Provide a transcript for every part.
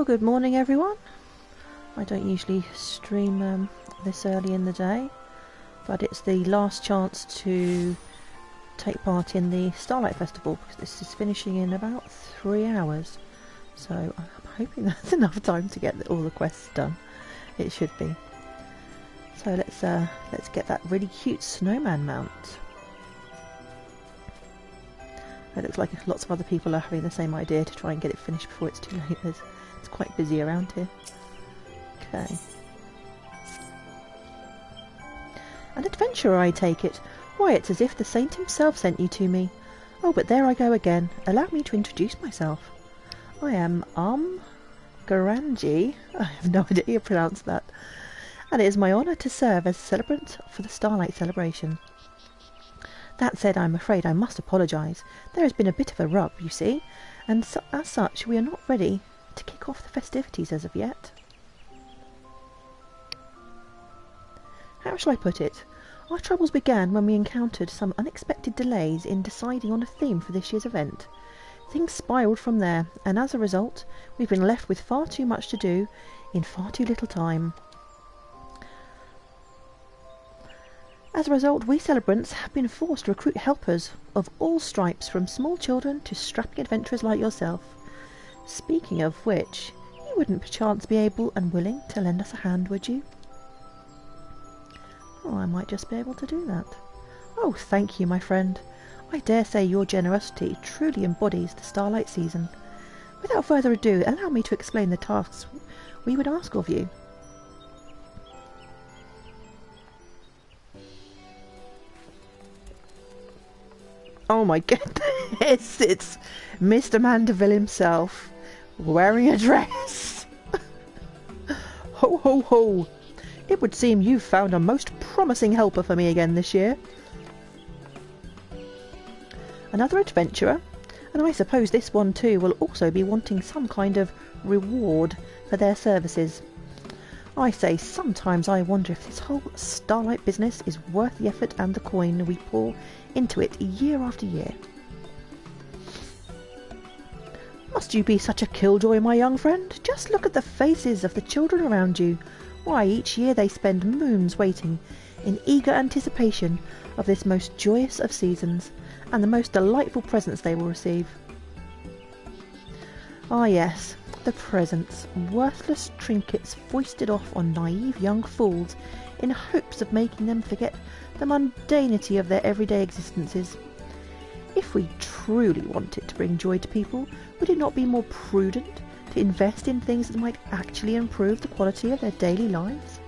Well, good morning everyone. I don't usually stream this early in the day, but it's the last chance to take part in the Starlight Festival because this is finishing in about 3 hours. So I'm hoping that's enough time to get all the quests done. It should be. So let's get that really cute snowman mount. It looks like lots of other people are having the same idea to try and get it finished before it's too late. It's quite busy around here. Okay. An adventurer, I take it. Why, it's as if the saint himself sent you to me. Oh, but there I go again. Allow me to introduce myself. I am Garanji. I have no idea how you pronounce that. And it is my honour to serve as celebrant for the Starlight Celebration. That said, I'm afraid I must apologise. There has been a bit of a rub, you see, and as such we are not ready to kick off the festivities as of yet. How shall I put it? Our troubles began when we encountered some unexpected delays in deciding on a theme for this year's event. Things spiralled from there, and as a result, we've been left with far too much to do in far too little time. As a result, we celebrants have been forced to recruit helpers of all stripes, from small children to strapping adventurers like yourself. Speaking of which, you wouldn't perchance be able and willing to lend us a hand, would you? Oh, I might just be able to do that. Oh, thank you, my friend. I dare say your generosity truly embodies the Starlight season. Without further ado, allow me to explain the tasks we would ask of you. Oh my goodness, it's Mr. Mandeville himself, wearing a dress. Ho ho ho! It would seem you've found a most promising helper for me again this year. Another adventurer, and I suppose this one too will also be wanting some kind of reward for their services. I say, sometimes I wonder if this whole Starlight business is worth the effort and the coin we pour into it year after year. Must you be such a killjoy, my young friend? Just look at the faces of the children around you. Why, each year they spend moons waiting in eager anticipation of this most joyous of seasons and the most delightful presents they will receive. Ah yes, the presents, worthless trinkets foisted off on naive young fools in hopes of making them forget the mundanity of their everyday existences. If we truly wanted to bring joy to people, would it not be more prudent to invest in things that might actually improve the quality of their daily lives?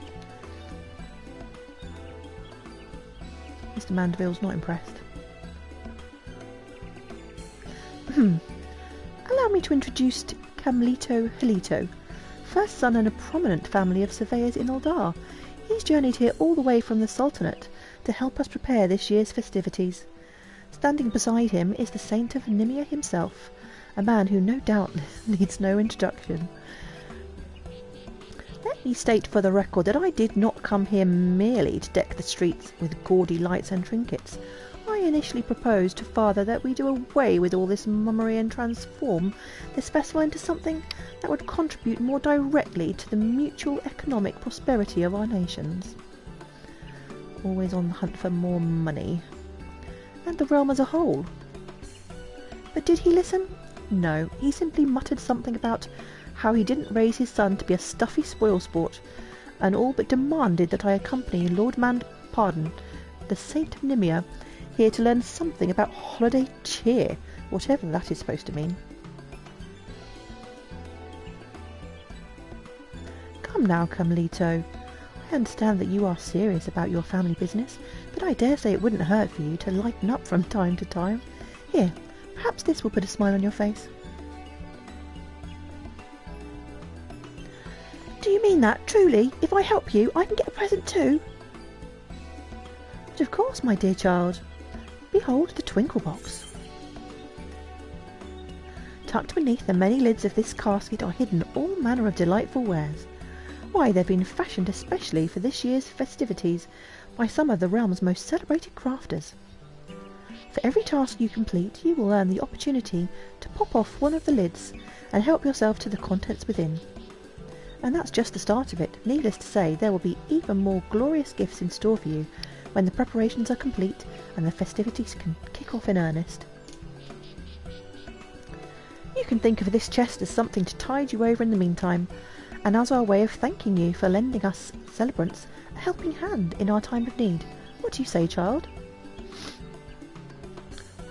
Mr. Mandeville's not impressed. Allow me to introduce Camlito Hilito, first son in a prominent family of surveyors in Aldar. He's journeyed here all the way from the Sultanate to help us prepare this year's festivities. Standing beside him is the Saint of Nimia himself, a man who no doubt needs no introduction. Let me state for the record that I did not come here merely to deck the streets with gaudy lights and trinkets. I initially proposed to Father that we do away with all this mummery and transform this festival into something that would contribute more directly to the mutual economic prosperity of our nations. Always on the hunt for more money. And the realm as a whole. But did he listen? No, he simply muttered something about how he didn't raise his son to be a stuffy spoilsport, and all but demanded that I accompany Lord Pardon, the Saint of Nimia, here to learn something about holiday cheer, whatever that is supposed to mean. Come now, Camlito. I understand that you are serious about your family business, but I dare say it wouldn't hurt for you to lighten up from time to time. Here, perhaps this will put a smile on your face. Do you mean that, truly? If I help you, I can get a present too? But of course, my dear child. Behold the twinkle box. Tucked beneath the many lids of this casket are hidden all manner of delightful wares. Why, they've been fashioned especially for this year's festivities by some of the realm's most celebrated crafters. For every task you complete, you will earn the opportunity to pop off one of the lids and help yourself to the contents within. And that's just the start of it. Needless to say, there will be even more glorious gifts in store for you when the preparations are complete and the festivities can kick off in earnest. You can think of this chest as something to tide you over in the meantime, and as our way of thanking you for lending us celebrants a helping hand in our time of need. What do you say, child?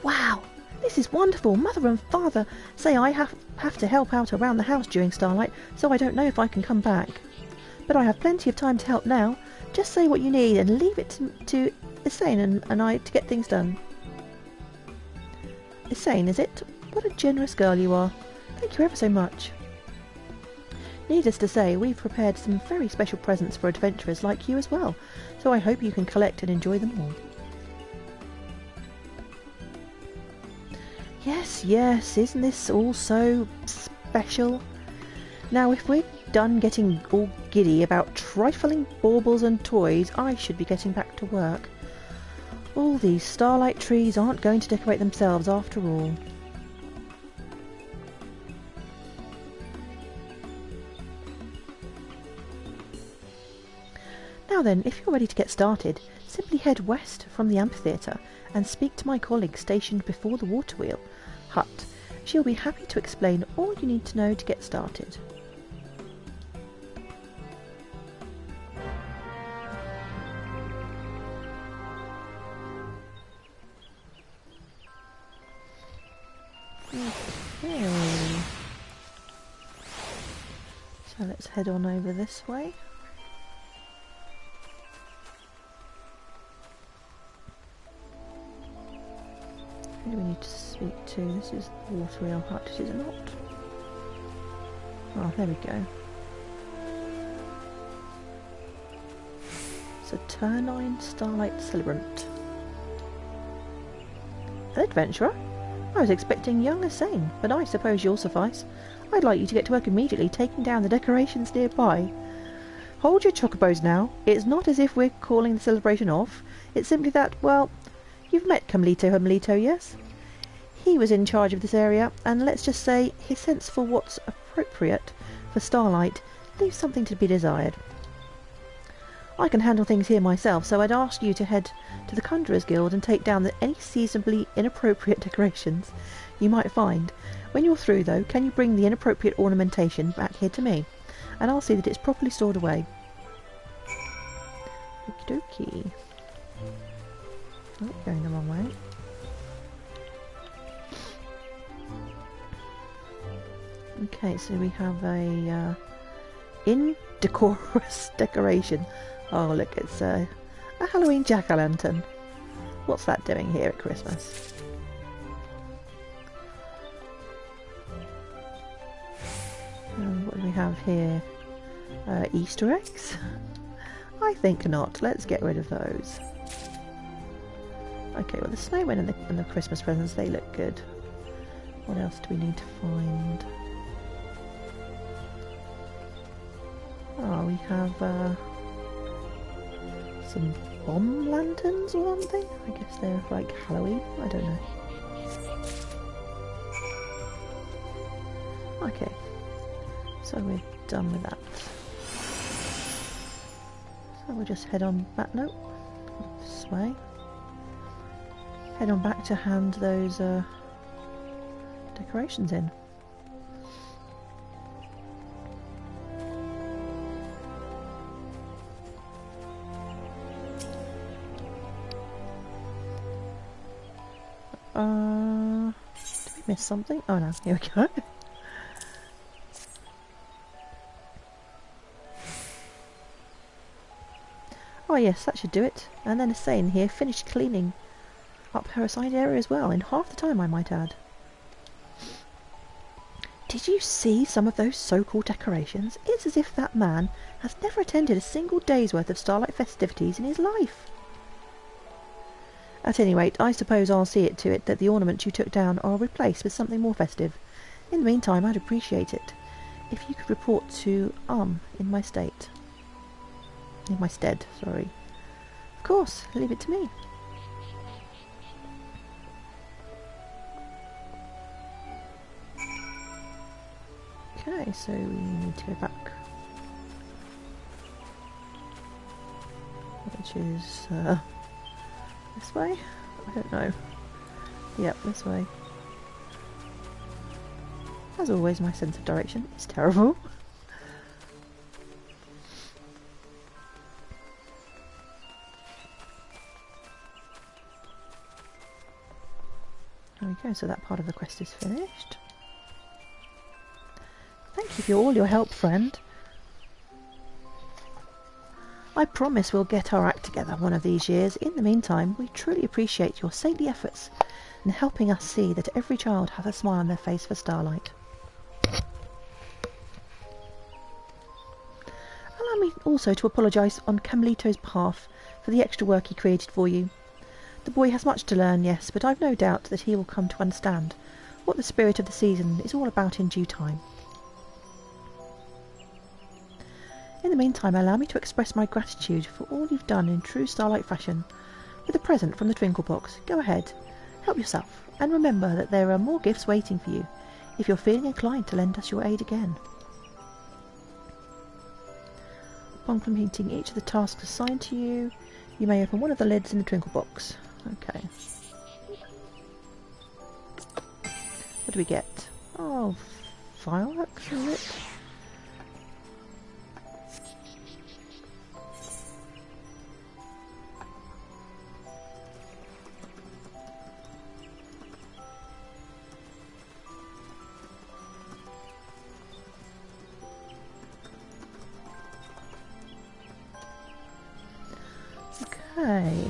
Wow, this is wonderful. Mother and Father say I have to help out around the house during Starlight, so I don't know if I can come back. But I have plenty of time to help now. Just say what you need and leave it to Isane and I to get things done. Isane, is it? What a generous girl you are. Thank you ever so much. Needless to say, we've prepared some very special presents for adventurers like you as well, so I hope you can collect and enjoy them all. Yes, yes, isn't this all so special? Now, if we're done getting all giddy about trifling baubles and toys, I should be getting back to work. All these starlight trees aren't going to decorate themselves after all. Now then, if you're ready to get started, simply head west from the amphitheatre and speak to my colleague stationed before the water wheel hut. She'll be happy to explain all you need to know to get started. Okay. So let's head on over this way. Who do we need to speak to? This is the water wheel hut, is it not? Oh, there we go. Saturnine Starlight Celebrant. An adventurer? I was expecting young Isane, but I suppose you'll suffice. I'd like you to get to work immediately taking down the decorations nearby. Hold your chocobos now. It's not as if we're calling the celebration off. It's simply that, well, you've met Humlito, yes? He was in charge of this area, and let's just say his sense for what's appropriate for Starlight leaves something to be desired. I can handle things here myself, so I'd ask you to head to the Conjurers Guild and take down any seasonably inappropriate decorations you might find. When you're through, though, can you bring the inappropriate ornamentation back here to me, and I'll see that it's properly stored away. Okie dokie. Oh, going the wrong way. Okay, so we have a indecorous decoration. Oh look, it's a Halloween jack-o'-lantern. What's that doing here at Christmas? What do we have here? Easter eggs? I think not. Let's get rid of those. Okay, well the snowman and the Christmas presents, they look good. What else do we need to find? Oh, we have some bomb lanterns or something? I guess they're like Halloween, I don't know. Okay, so we're done with that. So we'll just head on back, nope, this way. Head on back to hand those decorations in. Did we miss something? Oh no, here we go. Oh yes, that should do it. And then Isane here finished cleaning up her assigned area as well, in half the time I might add. Did you see some of those so-called decorations? It's as if that man has never attended a single day's worth of Starlight festivities in his life. At any rate, I suppose I'll see it to it that the ornaments you took down are replaced with something more festive. In the meantime, I'd appreciate it if you could report to in my stead, sorry. Of course, leave it to me. Okay, so we need to go back, which is this way? I don't know. Yep, this way. As always, my sense of direction is terrible. There we go, so that part of the quest is finished. Thank you for all your help, friend. I promise we'll get our act together one of these years. In the meantime, we truly appreciate your saintly efforts in helping us see that every child has a smile on their face for Starlight. Allow me also to apologise on Carmelito's behalf for the extra work he created for you. The boy has much to learn, yes, but I've no doubt that he will come to understand what the spirit of the season is all about in due time. In the meantime, allow me to express my gratitude for all you've done in true Starlight fashion with a present from the Twinkle Box. Go ahead, help yourself, and remember that there are more gifts waiting for you if you're feeling inclined to lend us your aid again. Upon completing each of the tasks assigned to you, you may open one of the lids in the Twinkle Box. Okay. What do we get? Oh, fireworks, is it? Okay.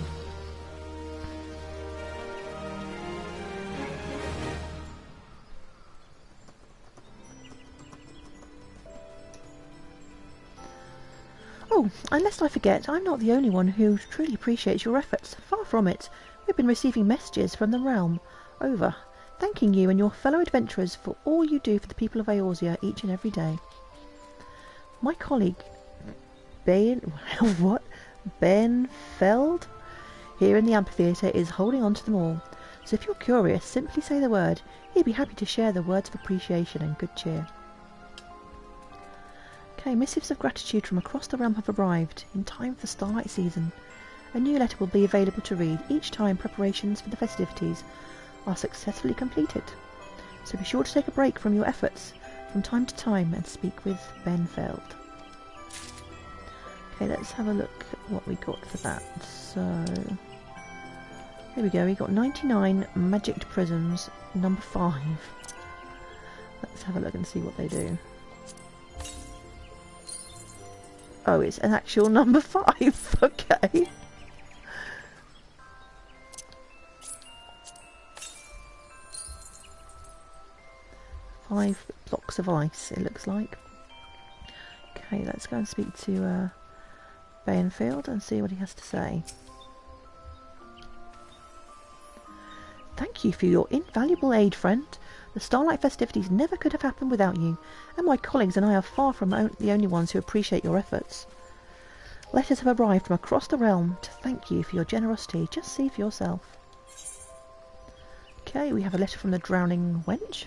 Oh, and lest I forget, I'm not the only one who truly appreciates your efforts. Far from it. We've been receiving messages from the realm over, thanking you and your fellow adventurers for all you do for the people of Eorzea each and every day. My colleague, Ben Feld, here in the amphitheatre, is holding on to them all. So if you're curious, simply say the word. He'd be happy to share the words of appreciation and good cheer. Okay, missives of gratitude from across the realm have arrived in time for the Starlight season. A new letter will be available to read each time preparations for the festivities are successfully completed. So be sure to take a break from your efforts from time to time and speak with Ben Feld. Okay, let's have a look at what we got for that. So, here we go, we got 99 magicked prisms, number 5. Let's have a look and see what they do. Oh, it's an actual number 5, okay. Five blocks of ice, it looks like. Okay, let's go and speak to Bayenfield and see what he has to say. Thank you for your invaluable aid, friend. The Starlight festivities never could have happened without you, and my colleagues and I are far from the only ones who appreciate your efforts. Letters have arrived from across the realm to thank you for your generosity. Just see for yourself. Okay, we have a letter from the drowning wench.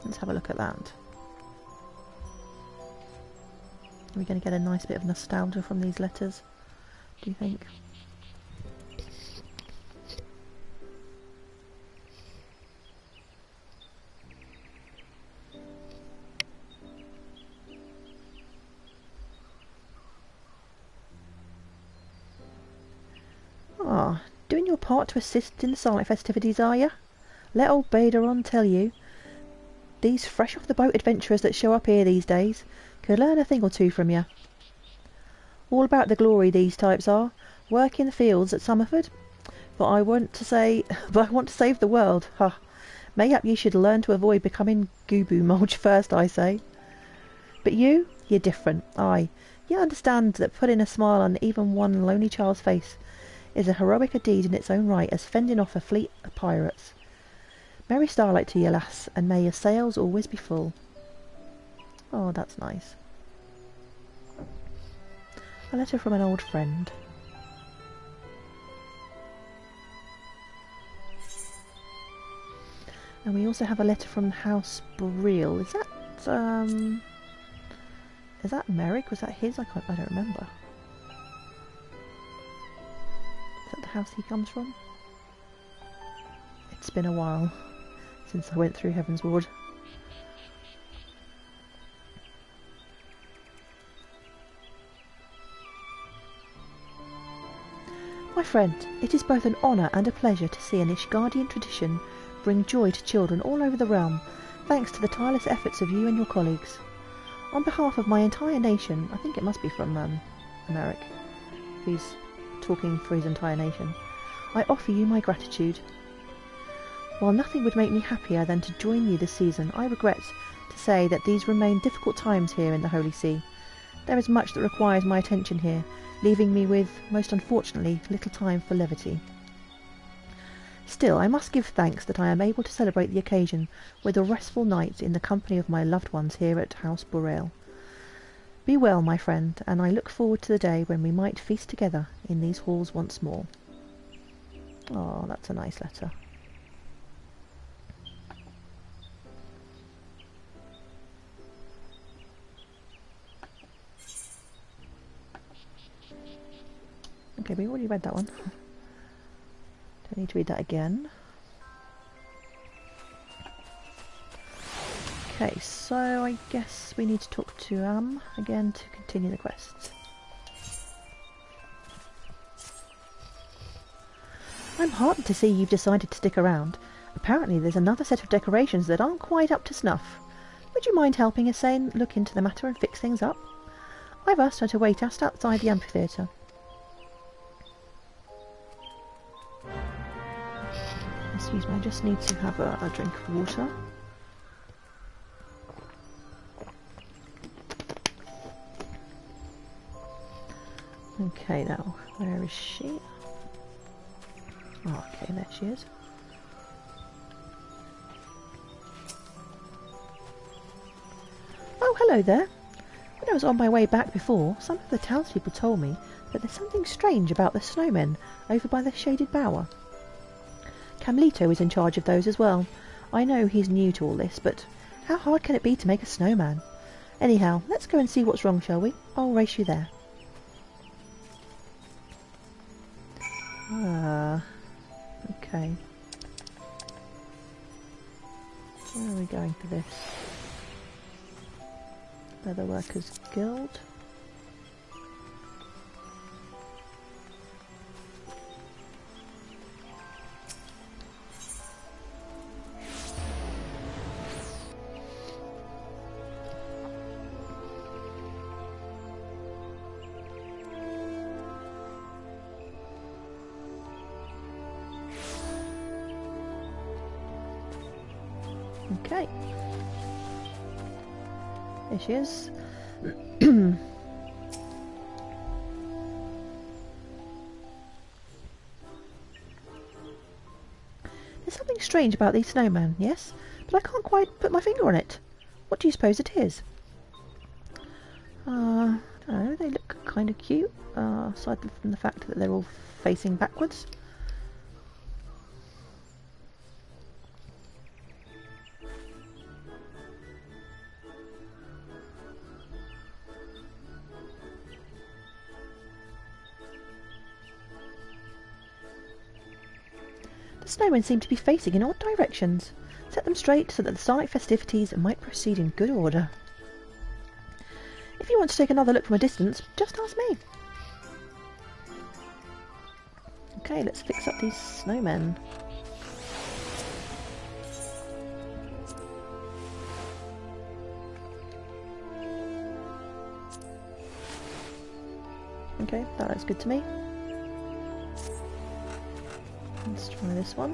Let's have a look at that. Are we going to get a nice bit of nostalgia from these letters, do you think? Ah, doing your part to assist in the Starlight festivities, are you? Let old Baderon tell you. These fresh off the boat adventurers that show up here these days could learn a thing or two from you. All about the glory these types are. Work in the fields at Summerford. But I want to save the world. Ha! Mayhap you should learn to avoid becoming Gooboo Mulch first, I say. But you're different. Aye, you understand that putting a smile on even one lonely child's face is as heroic a deed in its own right as fending off a fleet of pirates. Merry Starlight to you, lass, and may your sails always be full. Oh, that's nice. A letter from an old friend. And we also have a letter from House Breel. Is that Merrick? Was that his? I don't remember. Is that the house he comes from? It's been a while since I went through Heaven's Ward. My friend, it is both an honour and a pleasure to see an Ishgardian tradition bring joy to children all over the realm, thanks to the tireless efforts of you and your colleagues. On behalf of my entire nation, I think it must be from Merrick, he's talking for his entire nation, I offer you my gratitude. While nothing would make me happier than to join you this season, I regret to say that these remain difficult times here in the Holy See. There is much that requires my attention here, leaving me with, most unfortunately, little time for levity. Still, I must give thanks that I am able to celebrate the occasion with a restful night in the company of my loved ones here at House Borel. Be well, my friend, and I look forward to the day when we might feast together in these halls once more. Oh, that's a nice letter. Okay, we already read that one. Don't need to read that again. Okay, so I guess we need to talk to Am again to continue the quest. I'm heartened to see you've decided to stick around. Apparently there's another set of decorations that aren't quite up to snuff. Would you mind helping Essane look into the matter and fix things up? I've asked her to wait just outside the amphitheatre. Excuse me, I just need to have a drink of water. Okay, now, where is she? Oh, okay, there she is. Oh, hello there. When I was on my way back before, some of the townspeople told me that there's something strange about the snowmen over by the shaded bower. Camlito is in charge of those as well. I know he's new to all this, but how hard can it be to make a snowman? Anyhow, let's go and see what's wrong, shall we? I'll race you there. Okay. Where are we going for this? Leather Workers Guild. Okay. There she is. There's something strange about these snowmen, yes? But I can't quite put my finger on it. What do you suppose it is? I don't know, they look kind of cute, aside from the fact that they're all facing backwards. The snowmen seem to be facing in odd directions. Set them straight so that the Starlight festivities might proceed in good order. If you want to take another look from a distance, just ask me. Okay, let's fix up these snowmen. Okay, that looks good to me. Let's try this one.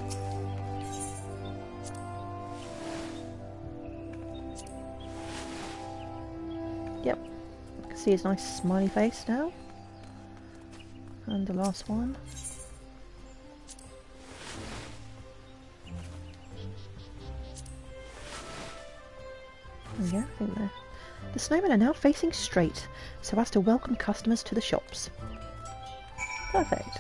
Yep, I can see his nice smiley face now. And the last one. There we go, I think the snowmen are now facing straight, so as to welcome customers to the shops. Perfect.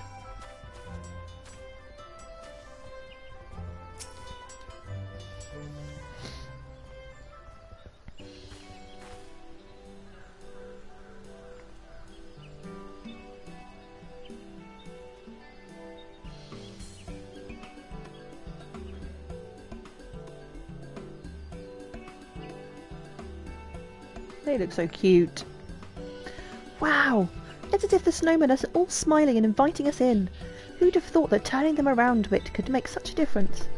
They look so cute. Wow! It's as if the snowmen are all smiling and inviting us in. Who'd have thought that turning them around a bit could make such a difference?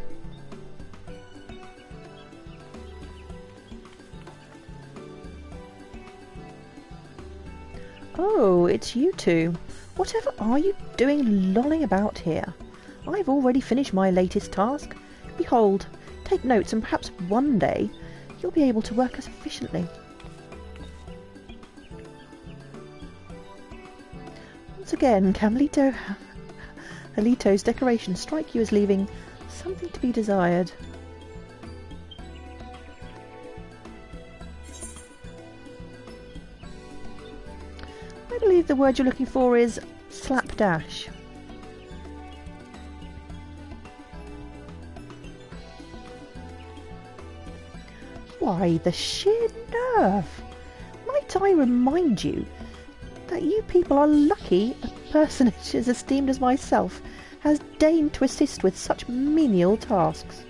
Oh, it's you two. Whatever are you doing lolling about here? I've already finished my latest task. Behold, take notes and perhaps one day you'll be able to work as efficiently. Once again, Halito's decorations strike you as leaving something to be desired. I believe the word you're looking for is slapdash. Why, the sheer nerve! Might I remind you that you people are lucky a personage as esteemed as myself has deigned to assist with such menial tasks.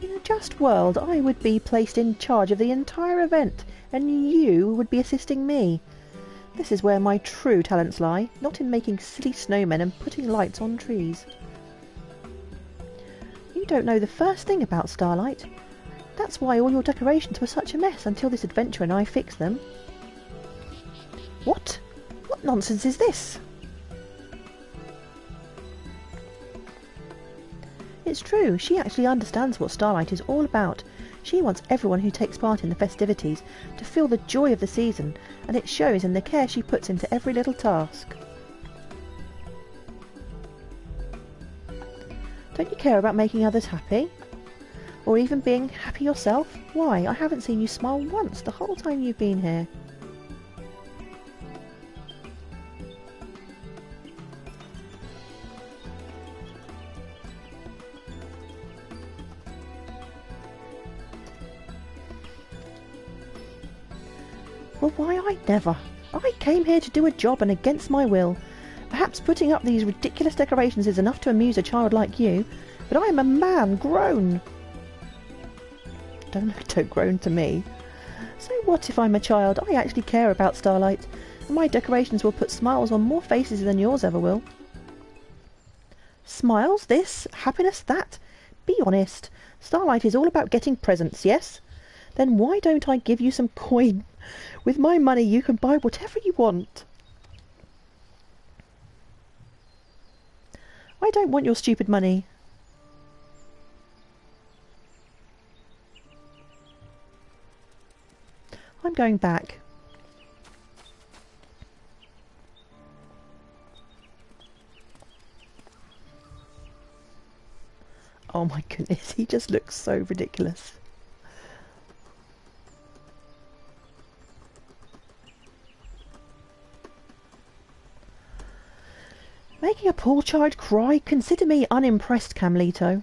In a just world, I would be placed in charge of the entire event, and you would be assisting me. This is where my true talents lie, not in making silly snowmen and putting lights on trees. You don't know the first thing about Starlight. That's why all your decorations were such a mess until this adventurer and I fixed them. What? What nonsense is this? It's true, she actually understands what Starlight is all about. She wants everyone who takes part in the festivities to feel the joy of the season, and it shows in the care she puts into every little task. Don't you care about making others happy? Or even being happy yourself? Why, I haven't seen you smile once the whole time you've been here. Well, why, I never. I came here to do a job, and against my will. Perhaps putting up these ridiculous decorations is enough to amuse a child like you, but I am a man grown. Don't groan to me. So what if I'm a child? I actually care about Starlight, and my decorations will put smiles on more faces than yours ever will. Smiles this? Happiness that? Be honest. Starlight is all about getting presents, yes? Then why don't I give you some coin? With my money you can buy whatever you want. I don't want your stupid money. I'm going back. Oh my goodness, he just looks so ridiculous. Making a poor child cry? Consider me unimpressed, Camlito.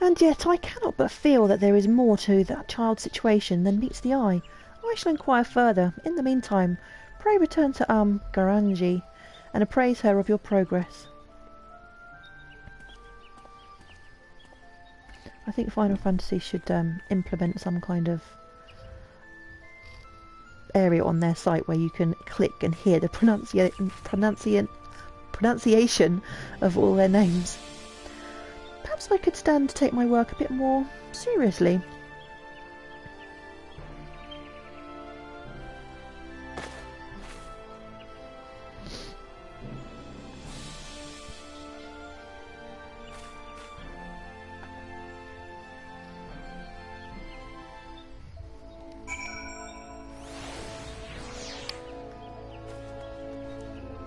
And yet I cannot but feel that there is more to that child's situation than meets the eye. I shall inquire further. In the meantime, pray return to Garanji and appraise her of your progress. I think Final Fantasy should implement some kind of area on their site where you can click and hear the pronunciation of all their names. Perhaps I could stand to take my work a bit more seriously.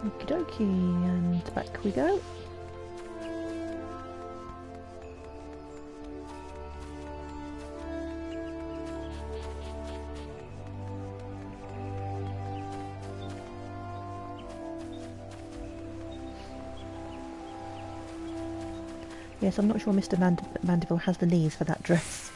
Okie dokie, and back we go. Yes, I'm not sure Mr. Mandeville has the knees for that dress.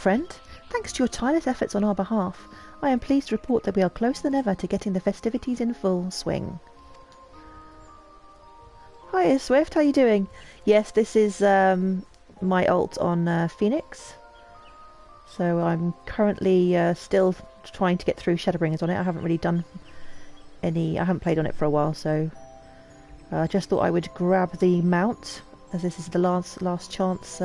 friend. Thanks to your tireless efforts on our behalf, I am pleased to report that we are closer than ever to getting the festivities in full swing. Hiya Swift, how you doing? Yes, this is my ult on Phoenix. So I'm currently still trying to get through Shadowbringers on it. I haven't really done any... I haven't played on it for a while, so... I just thought I would grab the mount, as this is the last chance.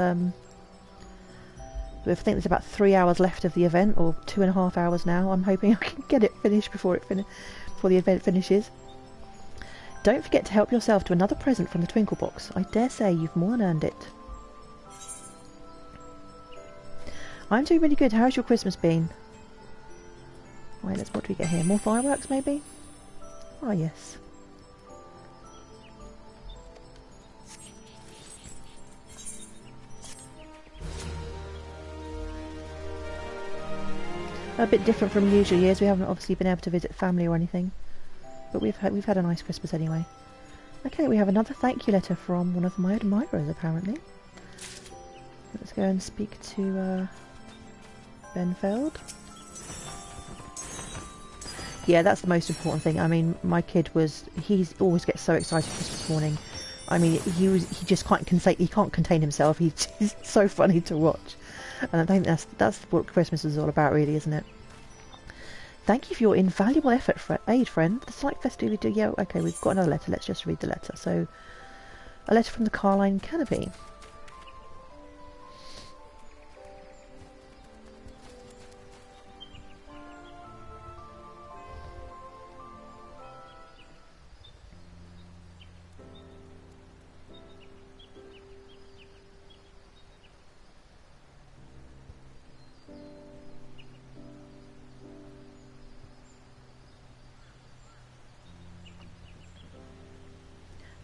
I think there's about 3 hours left of the event, or 2.5 hours now. I'm hoping I can get it finished before the event finishes. Don't forget to help yourself to another present from the Twinkle Box. I dare say you've more than earned it. I'm doing really good. How's your Christmas been? Right, what do we get here? More fireworks, maybe? Ah, yes. A bit different from usual years. We haven't obviously been able to visit family or anything, but we've had a nice Christmas anyway. Okay, we have another thank you letter from one of my admirers apparently. Let's go and speak to Benfeld. Yeah, that's the most important thing. I mean, my kid he always gets so excited Christmas morning. I mean, he just can't contain himself. He's so funny to watch. And I think that's what Christmas is all about, really, isn't it? Thank you for your invaluable aid, friend. The slight festivity... Yeah, okay, we've got another letter. Let's just read the letter. So, a letter from the Carline Canopy.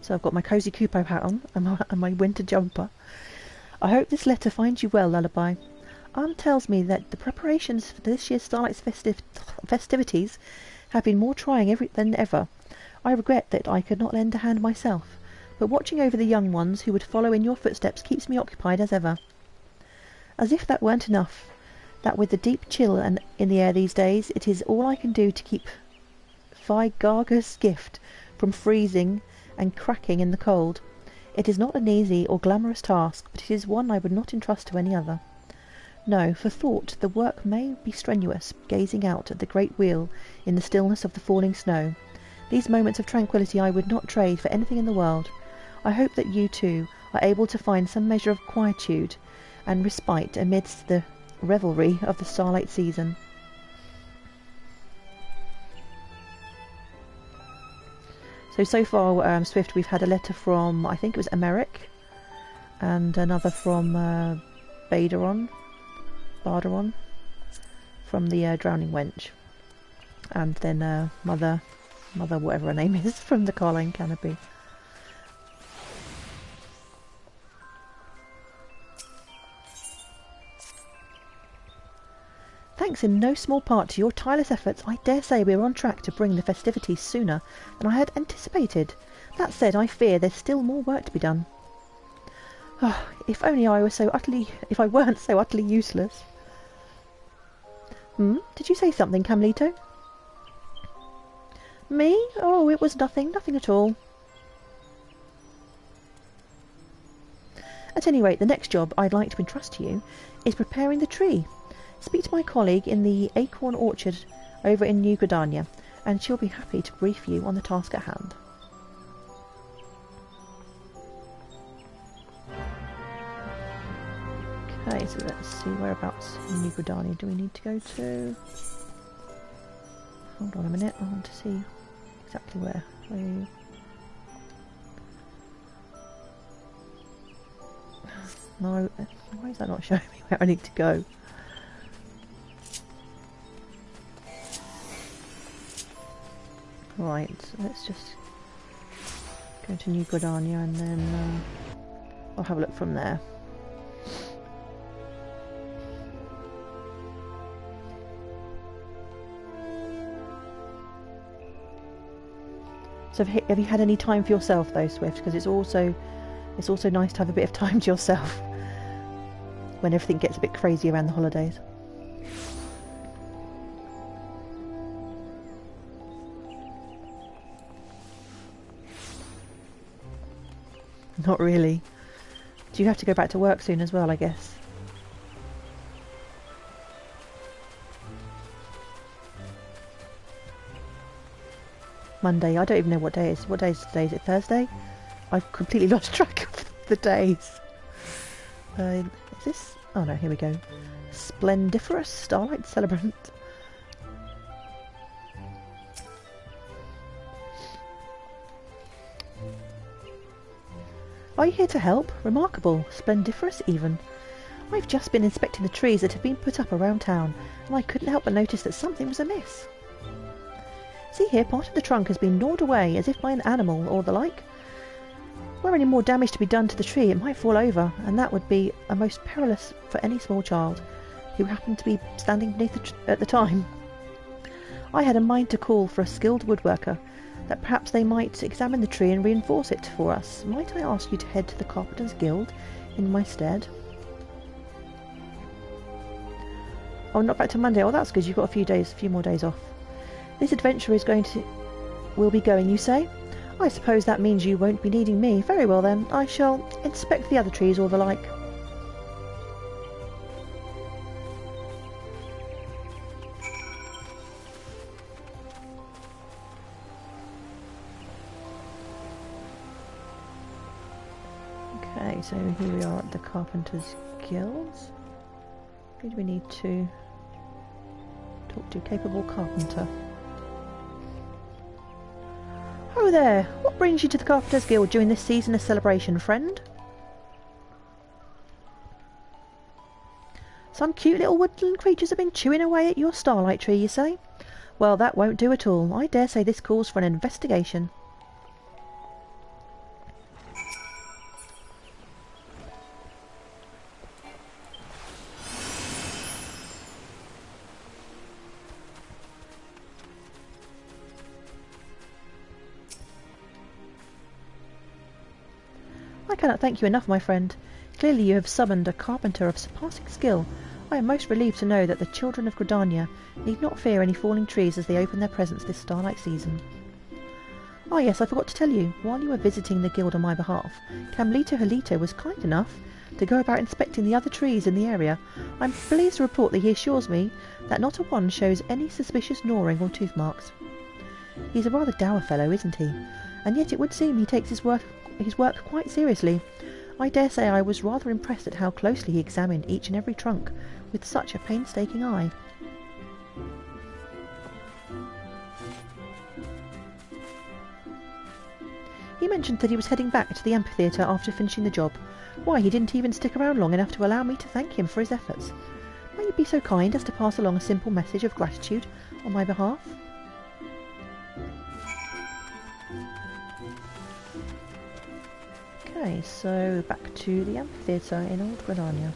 So I've got my cosy Kupo hat on and my winter jumper. I hope this letter finds you well, Lullaby. Aunt tells me that the preparations for this year's Starlight festivities have been more trying than ever. I regret that I could not lend a hand myself, but watching over the young ones who would follow in your footsteps keeps me occupied as ever. As if that weren't enough, that with the deep chill in the air these days, it is all I can do to keep Vigarga's gift from freezing and cracking in the cold. It is not an easy or glamorous task, but it is one I would not entrust to any other. No, for thought the work may be strenuous, gazing out at the great wheel in the stillness of the falling snow. These moments of tranquillity I would not trade for anything in the world. I hope that you, too, are able to find some measure of quietude and respite amidst the revelry of the starlight season. So far, Swift, we've had a letter from, I think it was Emeric, and another from Barderon, from the Drowning Wench, and then Mother, whatever her name is, from the Carline Canopy. Thanks in no small part to your tireless efforts, I dare say we are on track to bring the festivities sooner than I had anticipated. That said, I fear there's still more work to be done. Oh, if only I weren't so utterly useless. Did you say something, Carmelito? Me? Oh, it was nothing at all. At any rate, the next job I'd like to entrust to you is preparing the tree. Speak to my colleague in the Acorn Orchard over in New Gridania, and she'll be happy to brief you on the task at hand. Okay, so let's see whereabouts in New Gridania do we need to go to. Hold on a minute, I want to see exactly where. Where are you? No, why is that not showing me where I need to go? Right, so let's just go to New Gridania and then I'll have a look from there. So have you had any time for yourself though, Swift? Because it's also nice to have a bit of time to yourself. when everything gets a bit crazy around the holidays. Not really. Do you have to go back to work soon as well, I guess? Monday. I don't even know what day it is. What day is today? Is it Thursday? I've completely lost track of the days. Is this? Oh no, here we go. Splendiferous Starlight Celebration. Are you here to help? Remarkable. Splendiferous even. I've just been inspecting the trees that have been put up around town, and I couldn't help but notice that something was amiss. See here, part of the trunk has been gnawed away as if by an animal or the like. Were any more damage to be done to the tree, it might fall over, and that would be a most perilous for any small child who happened to be standing beneath at the time. I had a mind to call for a skilled woodworker, that perhaps they might examine the tree and reinforce it for us. Might I ask you to head to the Carpenters' Guild in my stead? Oh, not back till Monday. Oh, that's good. You've got a few more days off. This adventure will be going, you say? I suppose that means you won't be needing me. Very well then. I shall inspect the other trees or the like. Okay, so here we are at the Carpenters' Guilds. Who do we need to talk to? Capable carpenter. Oh there! What brings you to the Carpenters' Guild during this season of celebration, friend? Some cute little woodland creatures have been chewing away at your starlight tree, you say? Well, that won't do at all. I dare say this calls for an investigation. I cannot thank you enough, my friend. Clearly you have summoned a carpenter of surpassing skill. I am most relieved to know that the children of Gridania need not fear any falling trees as they open their presents this starlight season. Ah yes, I forgot to tell you. While you were visiting the guild on my behalf, Camlito Halito was kind enough to go about inspecting the other trees in the area. I'm pleased to report that he assures me that not a one shows any suspicious gnawing or tooth marks. He's a rather dour fellow, isn't he? And yet it would seem he takes his work quite seriously. I dare say I was rather impressed at how closely he examined each and every trunk with such a painstaking eye. He mentioned that he was heading back to the amphitheatre after finishing the job. Why, he didn't even stick around long enough to allow me to thank him for his efforts. May you be so kind as to pass along a simple message of gratitude on my behalf? Okay, so back to the amphitheatre in Old Gridania.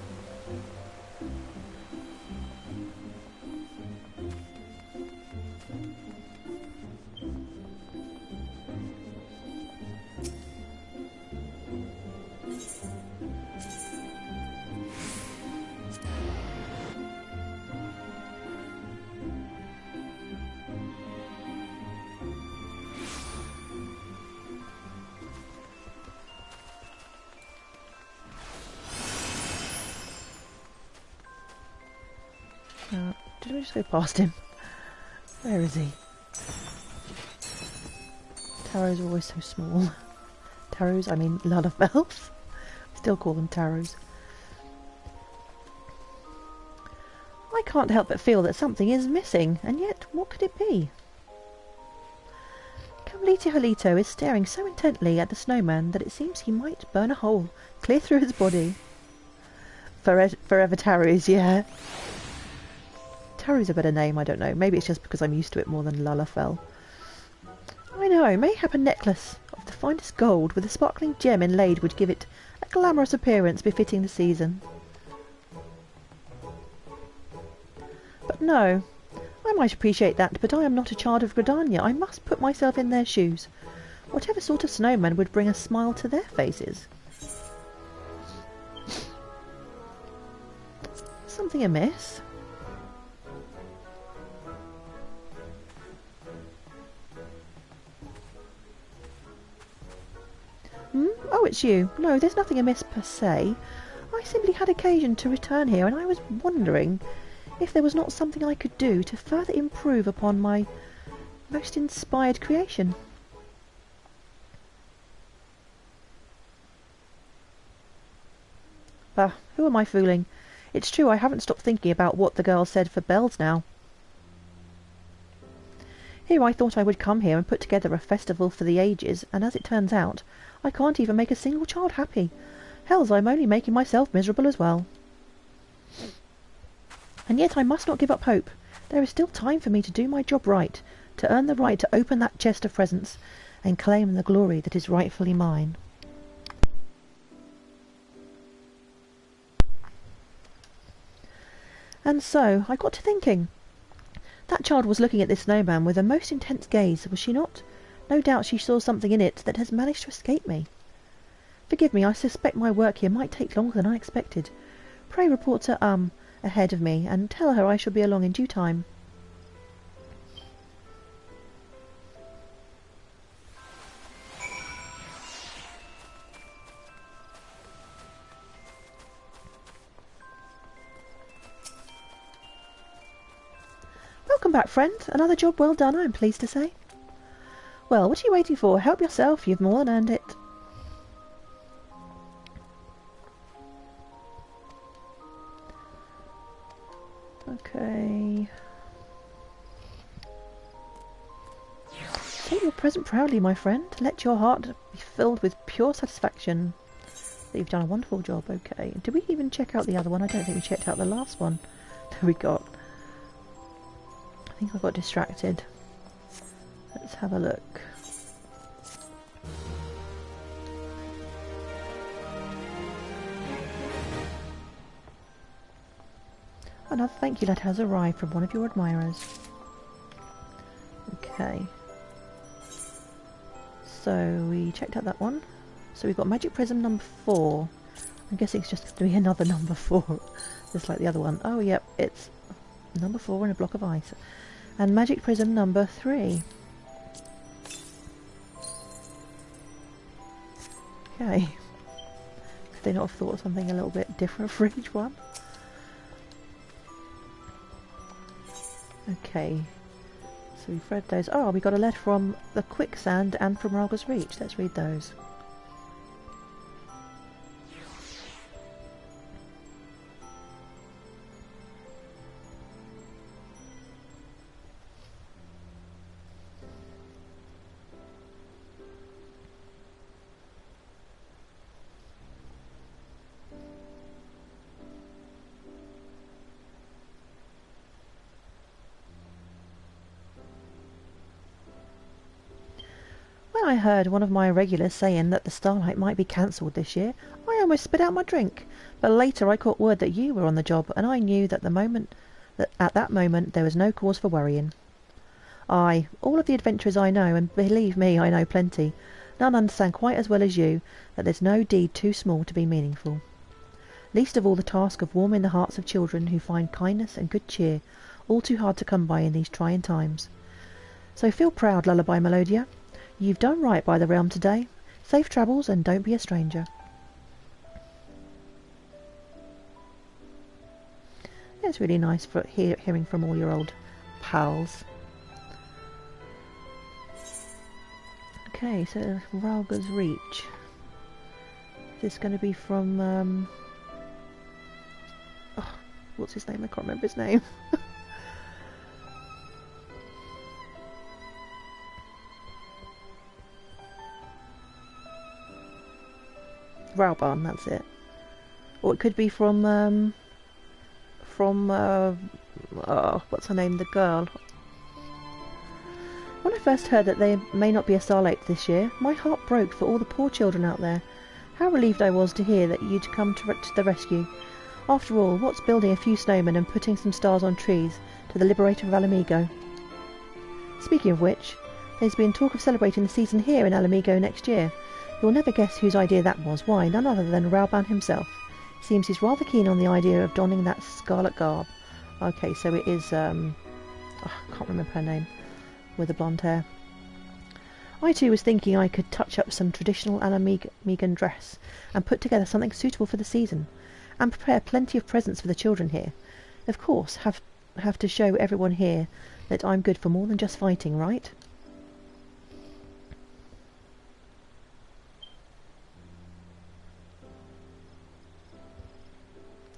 Did we just go past him? Where is he? Taros are always so small. Taros, I mean Lullabells. Still call them taros. I can't help but feel that something is missing, and yet what could it be? Camlito Halito is staring so intently at the snowman that it seems he might burn a hole clear through his body. Forever Taros, yeah. Taro's a better name, I don't know. Maybe it's just because I'm used to it more than Lullafell. I know, mayhap a necklace of the finest gold with a sparkling gem inlaid would give it a glamorous appearance befitting the season. But no, I might appreciate that, but I am not a child of Gridania. I must put myself in their shoes. Whatever sort of snowman would bring a smile to their faces? something amiss? Oh, it's you. No, there's nothing amiss per se. I simply had occasion to return here, and I was wondering if there was not something I could do to further improve upon my most inspired creation. Bah, who am I fooling? It's true I haven't stopped thinking about what the girl said for bells now. Here I thought I would come here and put together a festival for the ages, and as it turns out, I can't even make a single child happy. Hells, I'm only making myself miserable as well. And yet I must not give up hope. There is still time for me to do my job right, to earn the right to open that chest of presents, and claim the glory that is rightfully mine. And so I got to thinking. That child was looking at this snowman with a most intense gaze, was she not? No doubt she saw something in it that has managed to escape me. Forgive me, I suspect my work here might take longer than I expected. Pray report to ahead of me, and tell her I shall be along in due time. Welcome back, friend. Another job well done, I am pleased to say. Well, what are you waiting for? Help yourself, you've more than earned it. Okay. Take your present proudly, my friend. Let your heart be filled with pure satisfaction. You've done a wonderful job, okay. Did we even check out the other one? I don't think we checked out the last one that we got. I think I got distracted. Let's have a look. Another thank you letter has arrived from one of your admirers. Okay. So we checked out that one. So we've got magic prism number 4. I'm guessing it's just going to be another number 4. Just like the other one. Oh yep, it's number 4 in a block of ice. And magic prism number 3. Okay. Could they not have thought of something a little bit different for each one? Okay. So we've read those. Oh, we got a letter from the Quicksand and from Ralga's Reach. Let's read those. When I heard one of my regulars saying that the Starlight might be cancelled this year, I almost spit out my drink. But later I caught word that you were on the job, and I knew that at that moment there was no cause for worrying. Aye, all of the adventurers I know, and believe me, I know plenty, none understand quite as well as you that there's no deed too small to be meaningful. Least of all the task of warming the hearts of children who find kindness and good cheer all too hard to come by in these trying times. So feel proud, Lullaby Melodia. You've done right by the realm today. Safe travels, and don't be a stranger. It's really nice for hearing from all your old pals. Okay, so Ralga's Reach. Is this going to be from... oh, what's his name? I can't remember his name. Ralbarn, that's it. Or it could be from oh, what's her name, the girl. When I first heard that there may not be a Starlight this year, my heart broke for all the poor children out there. How relieved I was to hear that you'd come to the rescue. After all, what's building a few snowmen and putting some stars on trees to the liberator of Alamigo? Speaking of which, there's been talk of celebrating the season here in Alamigo next year. You'll never guess whose idea that was. Why, none other than Ralban himself. Seems he's rather keen on the idea of donning that scarlet garb. Okay, so it is, oh, I can't remember her name, with the blonde hair. I too was thinking I could touch up some traditional Anna Megan dress and put together something suitable for the season, and prepare plenty of presents for the children here. Of course, have to show everyone here that I'm good for more than just fighting, right?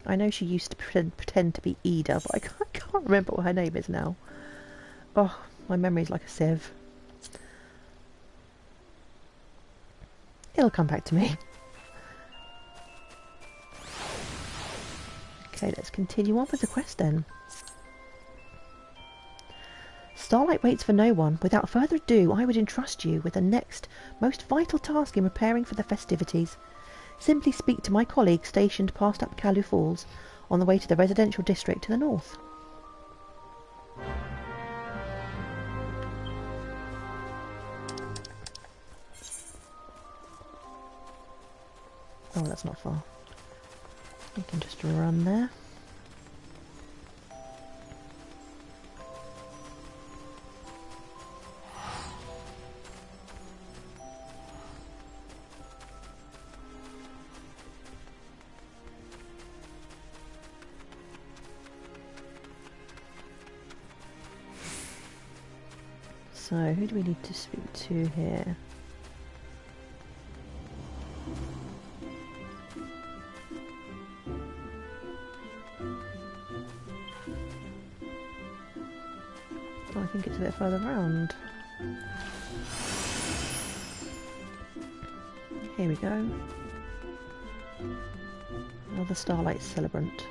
I know she used to pretend to be Ida, but I can't remember what her name is now. Oh, my memory's like a sieve. It'll come back to me. Okay, let's continue on with the quest then. Starlight waits for no one. Without further ado, I would entrust you with the next most vital task in preparing for the festivities. Simply speak to my colleague stationed past Apkalu Falls on the way to the residential district to the north. Oh, that's not far. We can just run there. So, who do we need to speak to here? Oh, I think it's a bit further round. Here we go. Another Starlight Celebrant.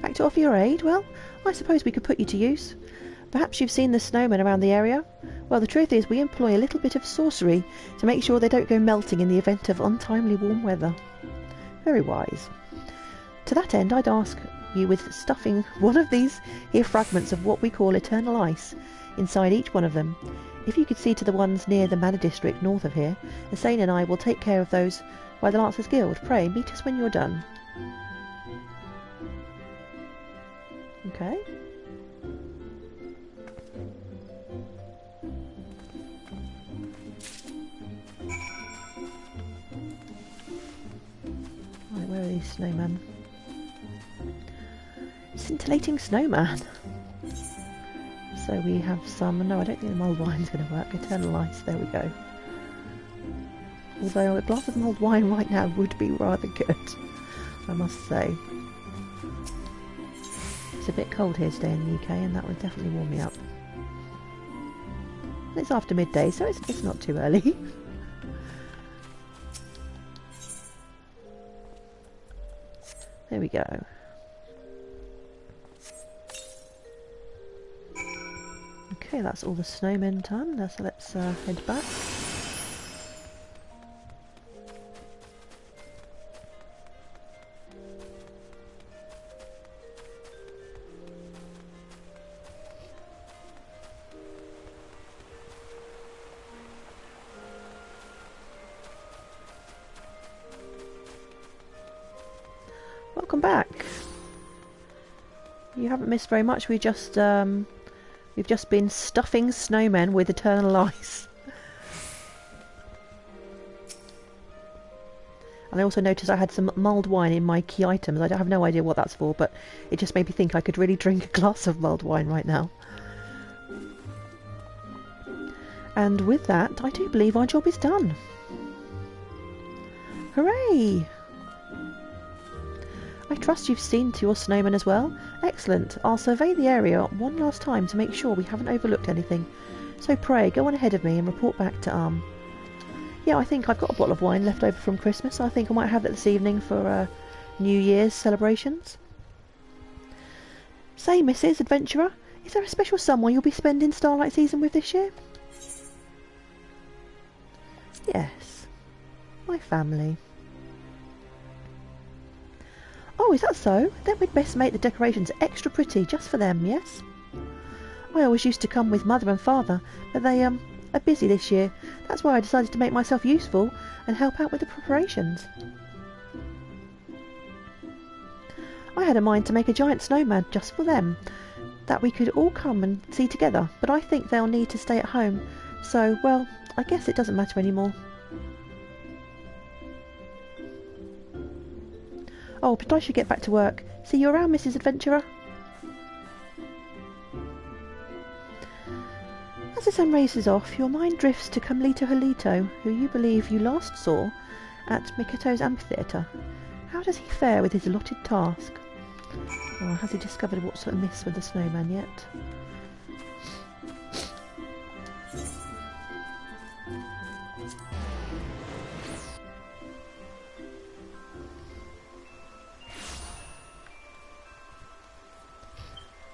Back to offer your aid? Well, I suppose we could put you to use. Perhaps you've seen the snowmen around the area? Well, the truth is we employ a little bit of sorcery to make sure they don't go melting in the event of untimely warm weather. Very wise. To that end, I'd ask you with stuffing one of these here fragments of what we call eternal ice inside each one of them. If you could see to the ones near the Manor District north of here, Asane and I will take care of those by the Lancers Guild. Pray, meet us when you're done. Okay. Right, where are these snowmen? Scintillating snowman. So we have some... No, I don't think the mulled wine's going to work. Eternal ice, there we go. Although a glass of mulled wine right now would be rather good, I must say. It's a bit cold here today in the UK, and that would definitely warm me up. And it's after midday, so it's not too early. There we go. Okay, that's all the snowmen done. So let's head back. Welcome back. You haven't missed very much. We've just been stuffing snowmen with eternal ice. And I also noticed I had some mulled wine in my key items. I have no idea what that's for, but it just made me think I could really drink a glass of mulled wine right now. And with that, I do believe our job is done. Hooray! I trust you've seen to your snowmen as well. Excellent. I'll survey the area one last time to make sure we haven't overlooked anything. So pray, go on ahead of me and report back to Yeah, I think I've got a bottle of wine left over from Christmas. I think I might have it this evening for New Year's celebrations. Say, Mrs. Adventurer, is there a special someone you'll be spending Starlight Season with this year? Yes, my family. Oh, is that so? Then we'd best make the decorations extra pretty just for them, yes? I always used to come with Mother and Father, but they are busy this year. That's why I decided to make myself useful and help out with the preparations. I had a mind to make a giant snowman just for them, that we could all come and see together, but I think they'll need to stay at home, so, well, I guess it doesn't matter anymore. Oh, but I should get back to work. See you around, Mrs. Adventurer. As the sun races off, your mind drifts to Camlito Halito, who you believe you last saw at Miketo's amphitheatre. How does he fare with his allotted task? Oh, has he discovered what's amiss with the snowman yet?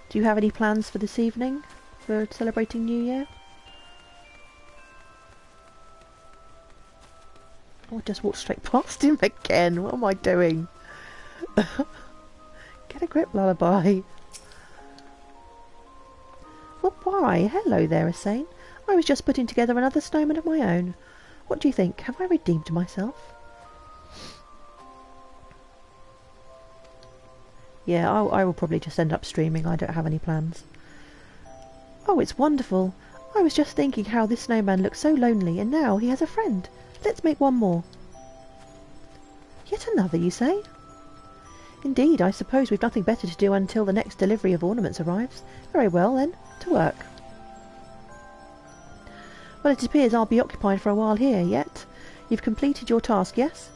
Do you have any plans for this evening, for celebrating New Year? Oh, I just walked straight past him again. What am I doing? Get a grip, Lullaby. Well, why? Hello there, Asane. I was just putting together another snowman of my own. What do you think? Have I redeemed myself? Yeah, I will probably just end up streaming. I don't have any plans. Oh, it's wonderful. I was just thinking how this snowman looks so lonely, and now he has a friend. Let's make one more. Yet another, you say? Indeed, I suppose we've nothing better to do until the next delivery of ornaments arrives. Very well, then, to work. Well, it appears I'll be occupied for a while here, yet. You've completed your task, yes?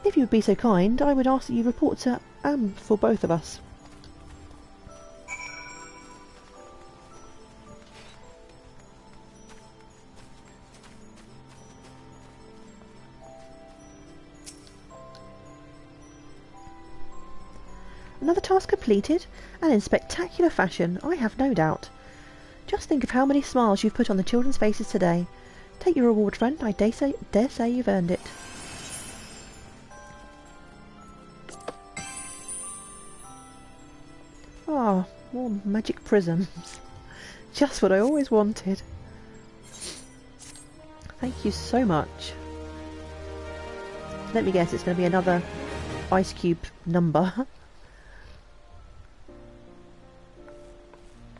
If you would be so kind, I would ask that you report to Am for both of us. Another task completed, and in spectacular fashion, I have no doubt. Just think of how many smiles you've put on the children's faces today. Take your reward, friend. I dare say you've earned it. Ah, more magic prisms. Just what I always wanted. Thank you so much. Let me guess, it's going to be another ice cube number.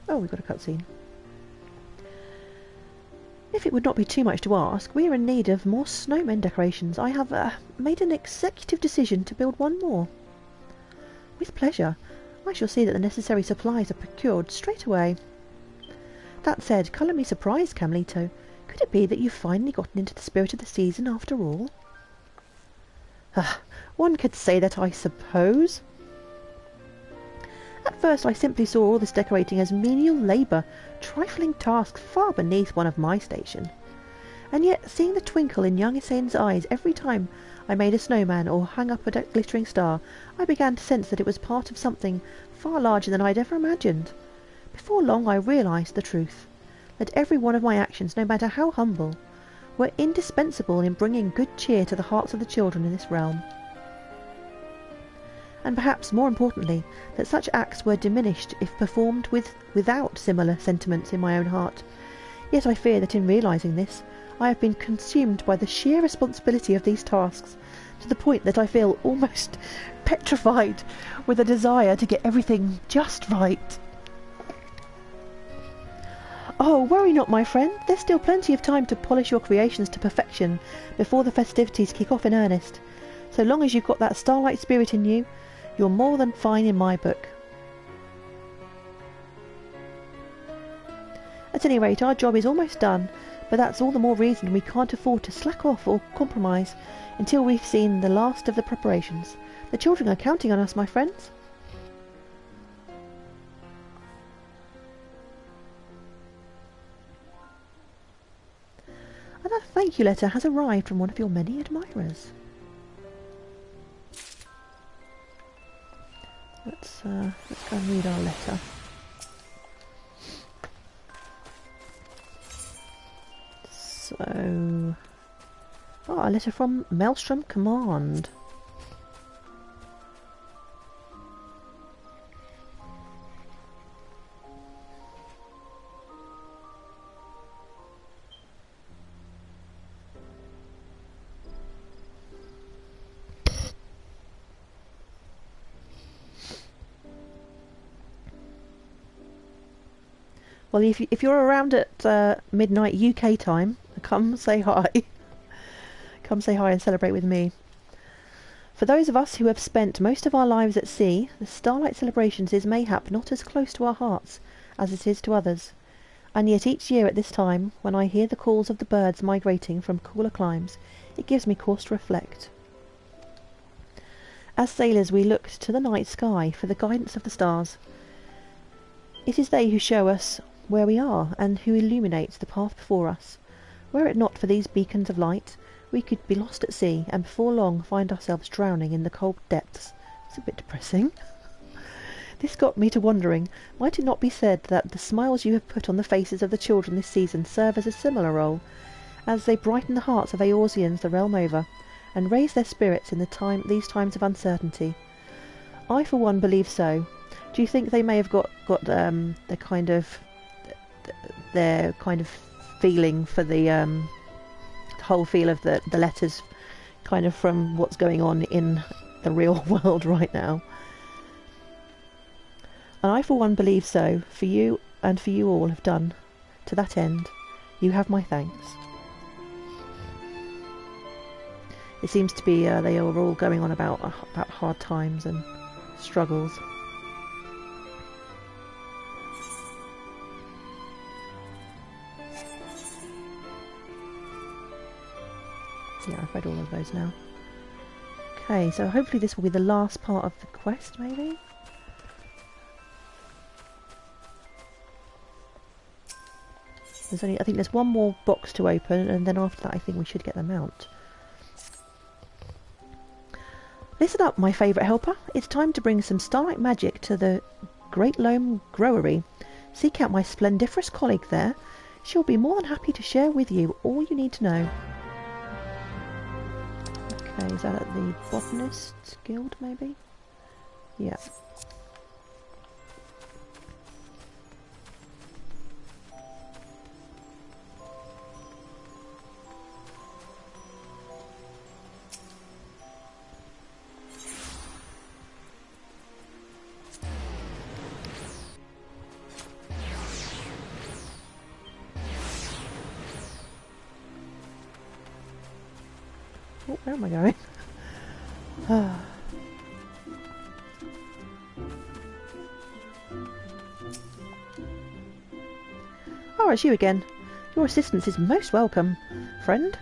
Oh, we've got a cutscene. If it would not be too much to ask, we are in need of more snowmen decorations. I have made an executive decision to build one more. With pleasure. I shall see that the necessary supplies are procured straight away. That said, colour me surprised, Camlito. Could it be that you've finally gotten into the spirit of the season after all? One could say that, I suppose. At first I simply saw all this decorating as menial labour, trifling tasks far beneath one of my station. And yet, seeing the twinkle in young Isane's eyes every time I made a snowman or hung up a glittering star, I began to sense that it was part of something far larger than I'd ever imagined. Before long I realised the truth, that every one of my actions, no matter how humble, were indispensable in bringing good cheer to the hearts of the children in this realm. And perhaps more importantly, that such acts were diminished if performed without similar sentiments in my own heart. Yet I fear that in realising this, I have been consumed by the sheer responsibility of these tasks, to the point that I feel almost petrified with a desire to get everything just right. Oh, worry not, my friend. There's still plenty of time to polish your creations to perfection before the festivities kick off in earnest. So long as you've got that starlight spirit in you, you're more than fine in my book. At any rate, our job is almost done, but that's all the more reason we can't afford to slack off or compromise until we've seen the last of the preparations. The children are counting on us, my friends. And a thank you letter has arrived from one of your many admirers. Let's go and read our letter. So, a letter from Maelstrom Command. Well, if you're around at midnight UK time, come say hi. Come say hi and celebrate with me. For those of us who have spent most of our lives at sea, the Starlight Celebrations is mayhap not as close to our hearts as it is to others. And yet each year at this time, when I hear the calls of the birds migrating from cooler climes, it gives me cause to reflect. As sailors we look to the night sky for the guidance of the stars. It is they who show us where we are and who illuminate the path before us. Were it not for these beacons of light, we could be lost at sea and before long find ourselves drowning in the cold depths. It's a bit depressing. This got me to wondering, might it not be said that the smiles you have put on the faces of the children this season serve as a similar role, as they brighten the hearts of Eorzeans the realm over, and raise their spirits in these times of uncertainty? I for one believe so. Do you think they may have got their kind of feeling for the whole feel of the letters kind of from what's going on in the real world right now? And I for one believe so, for you and for you all have done. To that end, you have my thanks. It seems to be they are all going on about hard times and struggles. Yeah, I've read all of those now. Okay, so hopefully this will be the last part of the quest, maybe? I think there's one more box to open, and then after that I think we should get them out. Listen up, my favourite helper. It's time to bring some starlight magic to the Great Loam Growery. Seek out my splendiferous colleague there. She'll be more than happy to share with you all you need to know. Okay, is that at the Botanist's Guild, maybe? Yeah. Oh, where am I going? Oh, it's you again. Your assistance is most welcome, friend.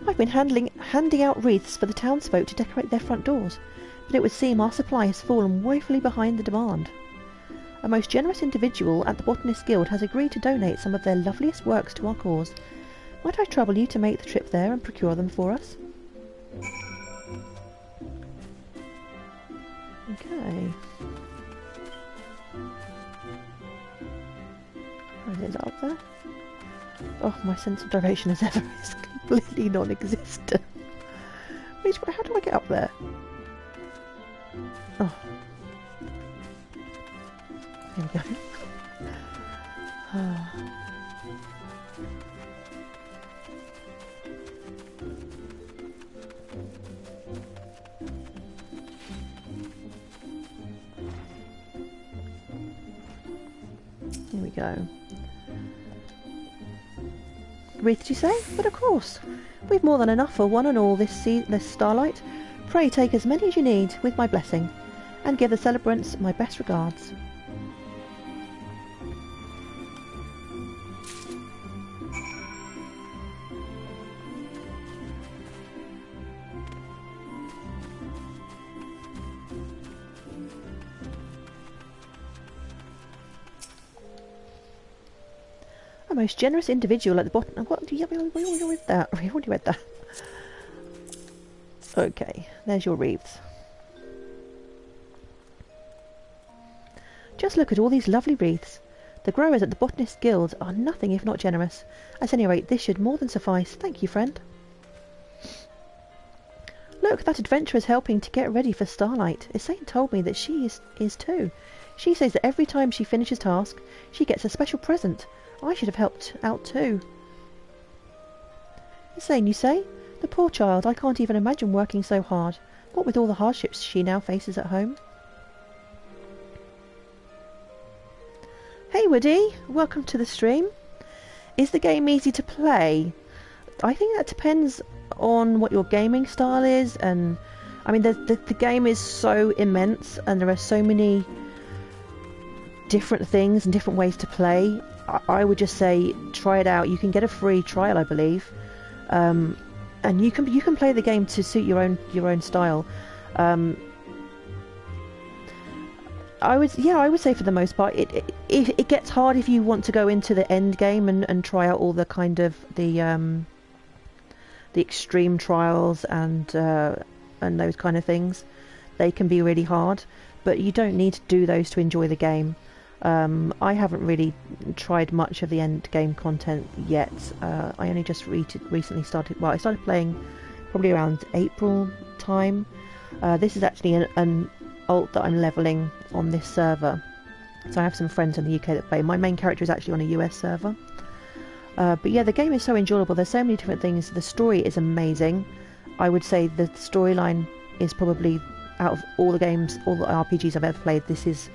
I've been handing out wreaths for the townsfolk to decorate their front doors, but it would seem our supply has fallen woefully behind the demand. A most generous individual at the Botanist Guild has agreed to donate some of their loveliest works to our cause. Might I trouble you to make the trip there and procure them for us? Okay. Right, is it up there? Oh, my sense of direction as ever is completely non-existent. How do I get up there? Oh. There we go. Here we go. Wreath, did you say? But of course. We've more than enough for one and all this starlight. Pray take as many as you need, with my blessing, and give the celebrants my best regards. A most generous individual at the bottom. What? We already read that. We already read that. Okay, there's your wreaths. Just look at all these lovely wreaths. The growers at the Botanist Guild are nothing if not generous. At any rate, this should more than suffice. Thank you, friend. Look, that adventurer's helping to get ready for Starlight. Issane told me that she is too. She says that every time she finishes task, she gets a special present. I should have helped out too. Issane, you say? The poor child, I can't even imagine working so hard. What with all the hardships she now faces at home. Hey Woody, welcome to the stream. Is the game easy to play? I think that depends on what your gaming style is, and I mean the game is so immense and there are so many different things and different ways to play. I would just say try it out. You can get a free trial, I believe, and you can play the game to suit your own style. I would say for the most part it gets hard if you want to go into the end game and try out all the kind of the extreme trials and those kind of things. They can be really hard, but you don't need to do those to enjoy the game. I haven't really tried much of the end game content yet. I only just recently started. Well, I started playing probably around April time. This is actually an alt that I'm leveling on this server. So I have some friends in the UK that play. My main character is actually on a US server. But yeah, the game is so enjoyable. There's so many different things. The story is amazing. I would say the storyline is probably, out of all the games, all the RPGs I've ever played, this is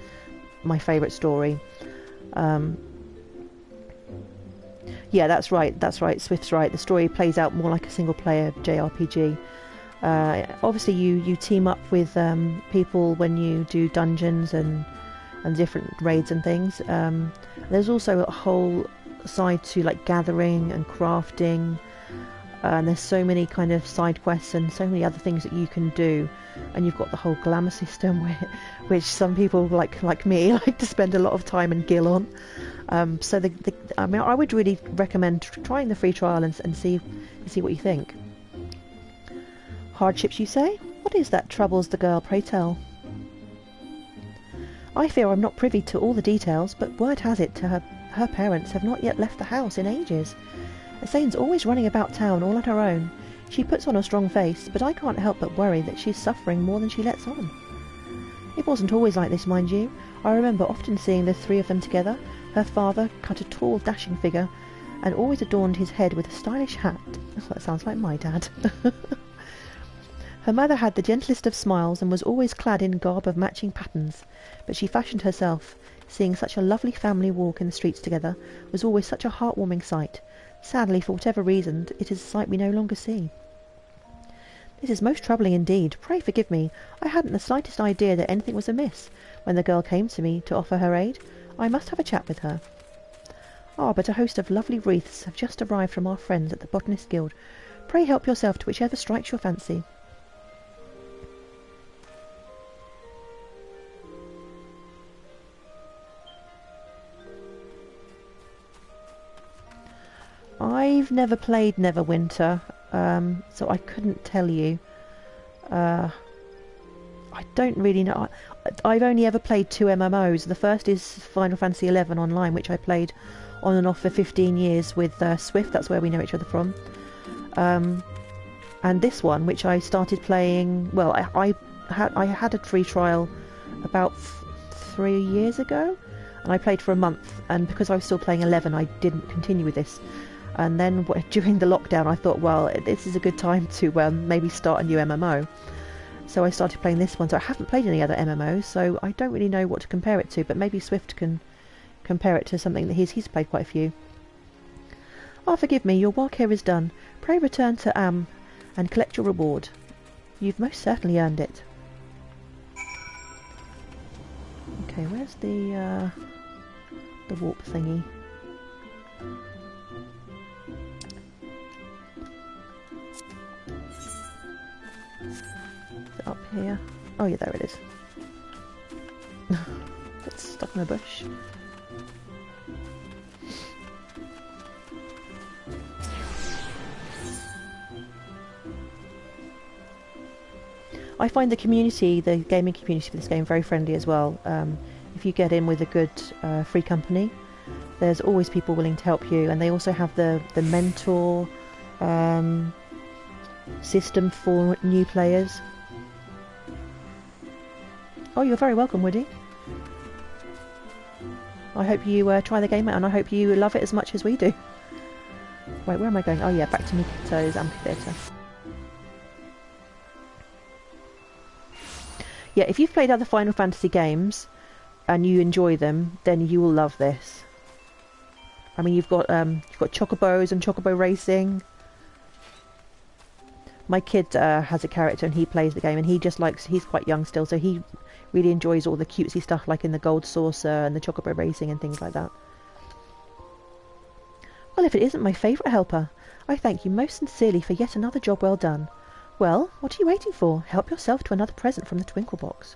my favourite story. Yeah, that's right. Swift's right. The story plays out more like a single player JRPG. Obviously you team up with people when you do dungeons and different raids and things. There's also a whole side to like gathering and crafting, and there's so many kind of side quests and so many other things that you can do, and you've got the whole glamour system which some people like me like to spend a lot of time and gil on. So I mean, I would really recommend trying the free trial and see what you think. Hardships, you say? What is that troubles the girl, pray tell? I fear I'm not privy to all the details, but word has it to her parents have not yet left the house in ages. Elaine's always running about town all on her own. She puts on a strong face, but I can't help but worry that she's suffering more than she lets on. It wasn't always like this, mind you. I remember often seeing the three of them together. Her father cut a tall, dashing figure, and always adorned his head with a stylish hat. Oh, that sounds like my dad. Her mother had the gentlest of smiles and was always clad in garb of matching patterns, but she fashioned herself. Seeing such a lovely family walk in the streets together was always such a heartwarming sight. Sadly, for whatever reason, it is a sight we no longer see. This is most troubling indeed. Pray forgive me. I hadn't the slightest idea that anything was amiss. When the girl came to me to offer her aid, I must have a chat with her. Ah, but a host of lovely wreaths have just arrived from our friends at the Botanist Guild. Pray help yourself to whichever strikes your fancy. I've never played Neverwinter, so I couldn't tell you. I don't really know. I've only ever played 2 MMOs. The first is Final Fantasy XI Online, which I played on and off for 15 years with Swift. That's where we know each other from. And this one, which I started playing... Well, I had a free trial about 3 years ago, and I played for a month. And because I was still playing 11, I didn't continue with this. And then during the lockdown I thought, well, this is a good time to maybe start a new MMO. So I started playing this one. So I haven't played any other MMOs, so I don't really know what to compare it to, but maybe Swift can compare it to something that he's played quite a few. Ah, forgive me, your work here is done. Pray return to Am and collect your reward. You've most certainly earned it. Okay, where's the warp thingy? Up here. Oh yeah, there it is. It's stuck in a bush. I find the community, the gaming community for this game, very friendly as well. If you get in with a good free company, there's always people willing to help you, and they also have the mentor system for new players. Oh, you're very welcome, Woody. I hope you try the game out, and I hope you love it as much as we do. Wait, where am I going? Oh yeah, back to Mikito's amphitheatre. Yeah, if you've played other Final Fantasy games, and you enjoy them, then you will love this. I mean, you've got chocobos and chocobo racing. My kid has a character and he plays the game, and he just likes, he's quite young still, so he really enjoys all the cutesy stuff like in the gold saucer and the chocobo racing and things like that. Well, if it isn't my favourite helper, I thank you most sincerely for yet another job well done. Well, what are you waiting for? Help yourself to another present from the Twinkle Box.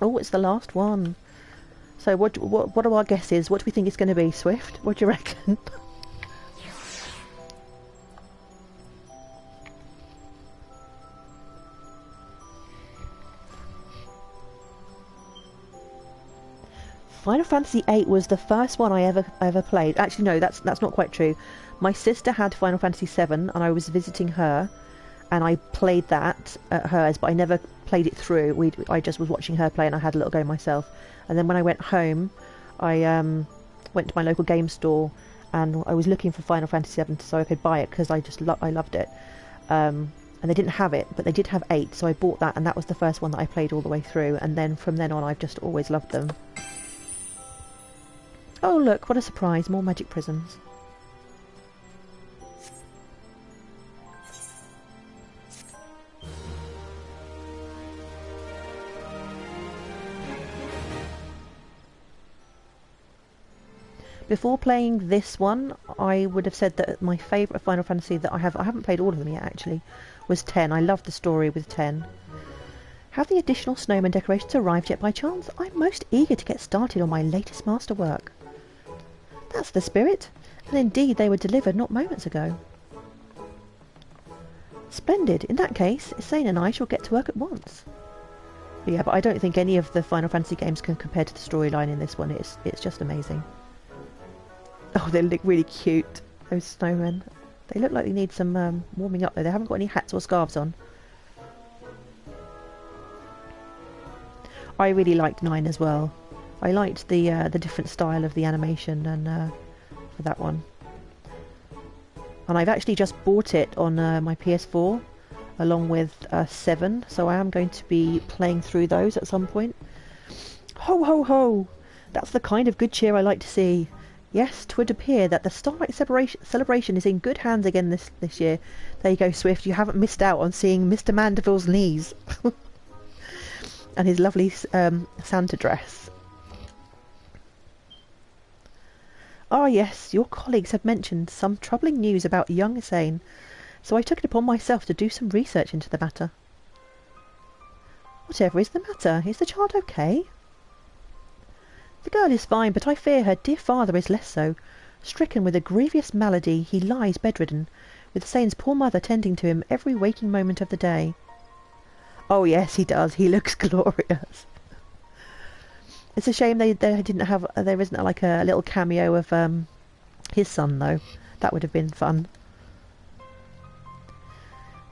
Oh, it's the last one. So what are our guesses? What do we think it's going to be, Swift? What do you reckon? Final Fantasy VIII was the first one I ever played. Actually, no, that's not quite true. My sister had Final Fantasy VII, and I was visiting her, and I played that at hers, but I never played it through. I just was watching her play, and I had a little go myself. And then when I went home, I went to my local game store, and I was looking for Final Fantasy VII so I could buy it because I loved it. And they didn't have it, but they did have 8, so I bought that, and that was the first one that I played all the way through. And then from then on, I've just always loved them. Oh look, what a surprise, more magic prisms. Before playing this one, I would have said that my favourite Final Fantasy that I haven't played all of them yet actually, was 10. I loved the story with 10. Have the additional snowman decorations arrived yet by chance? I'm most eager to get started on my latest masterwork. That's the spirit, and indeed they were delivered not moments ago. Splendid. In that case, Isane and I shall get to work at once. But yeah, but I don't think any of the Final Fantasy games can compare to the storyline in this one. It's just amazing. Oh, they look really cute, those snowmen. They look like they need some warming up though. They haven't got any hats or scarves on. I really liked 9 as well. I liked the different style of the animation and for that one. And I've actually just bought it on my PS4 along with 7, so I am going to be playing through those at some point. Ho ho ho! That's the kind of good cheer I like to see. Yes, 'twould appear that the Starlight Celebration is in good hands again this year. There you go, Swift. You haven't missed out on seeing Mr. Mandeville's knees and his lovely Santa dress. Ah yes, your colleagues had mentioned some troubling news about young Isane, so I took it upon myself to do some research into the matter. Whatever is the matter? Is the child okay? The girl is fine, but I fear her dear father is less so. Stricken with a grievous malady, he lies bedridden, with Isane's poor mother tending to him every waking moment of the day. Oh yes, he does. He looks glorious. It's a shame they didn't have. There isn't like a little cameo of his son though. That would have been fun.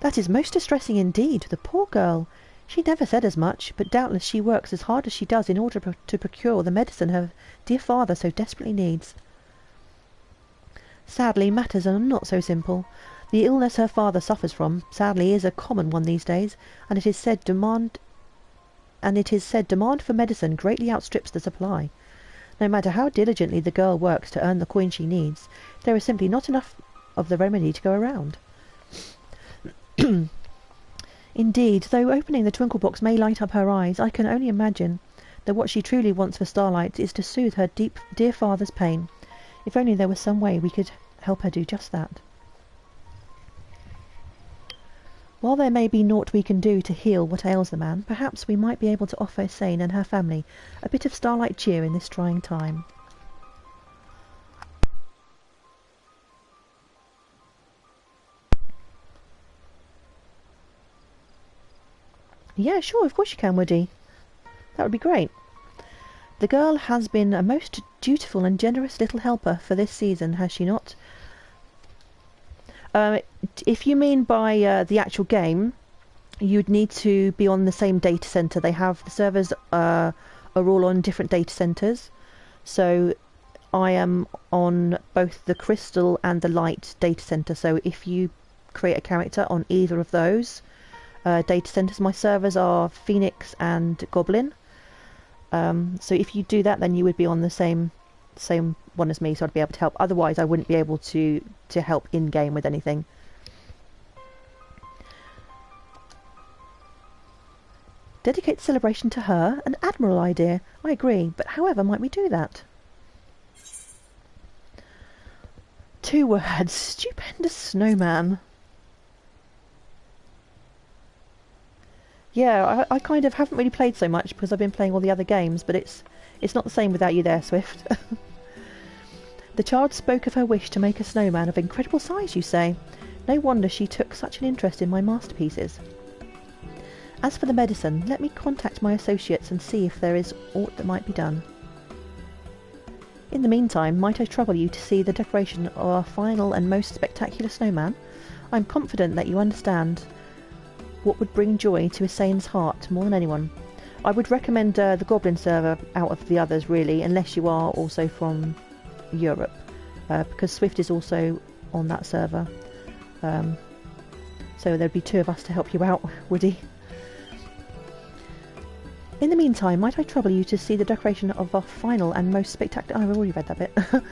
That is most distressing indeed. The poor girl. She never said as much, but doubtless she works as hard as she does in order to procure the medicine her dear father so desperately needs. Sadly, matters are not so simple. The illness her father suffers from, sadly, is a common one these days, and it is said demand for medicine greatly outstrips the supply. No matter how diligently the girl works to earn the coin she needs, there is simply not enough of the remedy to go around. Indeed, though opening the Twinkle Box may light up her eyes, I can only imagine that what she truly wants for Starlight is to soothe her dear father's pain. If only there was some way we could help her do just that. While there may be naught we can do to heal what ails the man, perhaps we might be able to offer Isane and her family a bit of starlight cheer in this trying time. Yeah, sure, of course you can, Woody. That would be great. The girl has been a most dutiful and generous little helper for this season, has she not? If you mean by the actual game, you'd need to be on the same data center. They have the servers are all on different data centers. So I am on both the Crystal and the Light data center. So if you create a character on either of those data centers, my servers are Phoenix and Goblin. So if you do that, then you would be on the same one as me, so I'd be able to help. Otherwise, I wouldn't be able to help in-game with anything. Dedicate the celebration to her? An admirable idea. I agree, but however might we do that? 2 words. Stupendous snowman. Yeah, I kind of haven't really played so much because I've been playing all the other games, but it's not the same without you there, Swift. The child spoke of her wish to make a snowman of incredible size, you say? No wonder she took such an interest in my masterpieces. As for the medicine, let me contact my associates and see if there is aught that might be done. In the meantime, might I trouble you to see the decoration of our final and most spectacular snowman? I am confident that you understand what would bring joy to Hussein's heart more than anyone. I would recommend the Goblin server out of the others, really, unless you are also from Europe, because Swift is also on that server. So there'd be 2 of us to help you out, Woody. In the meantime, might I trouble you to see the decoration of our final and most spectacular... Oh, I've already read that bit.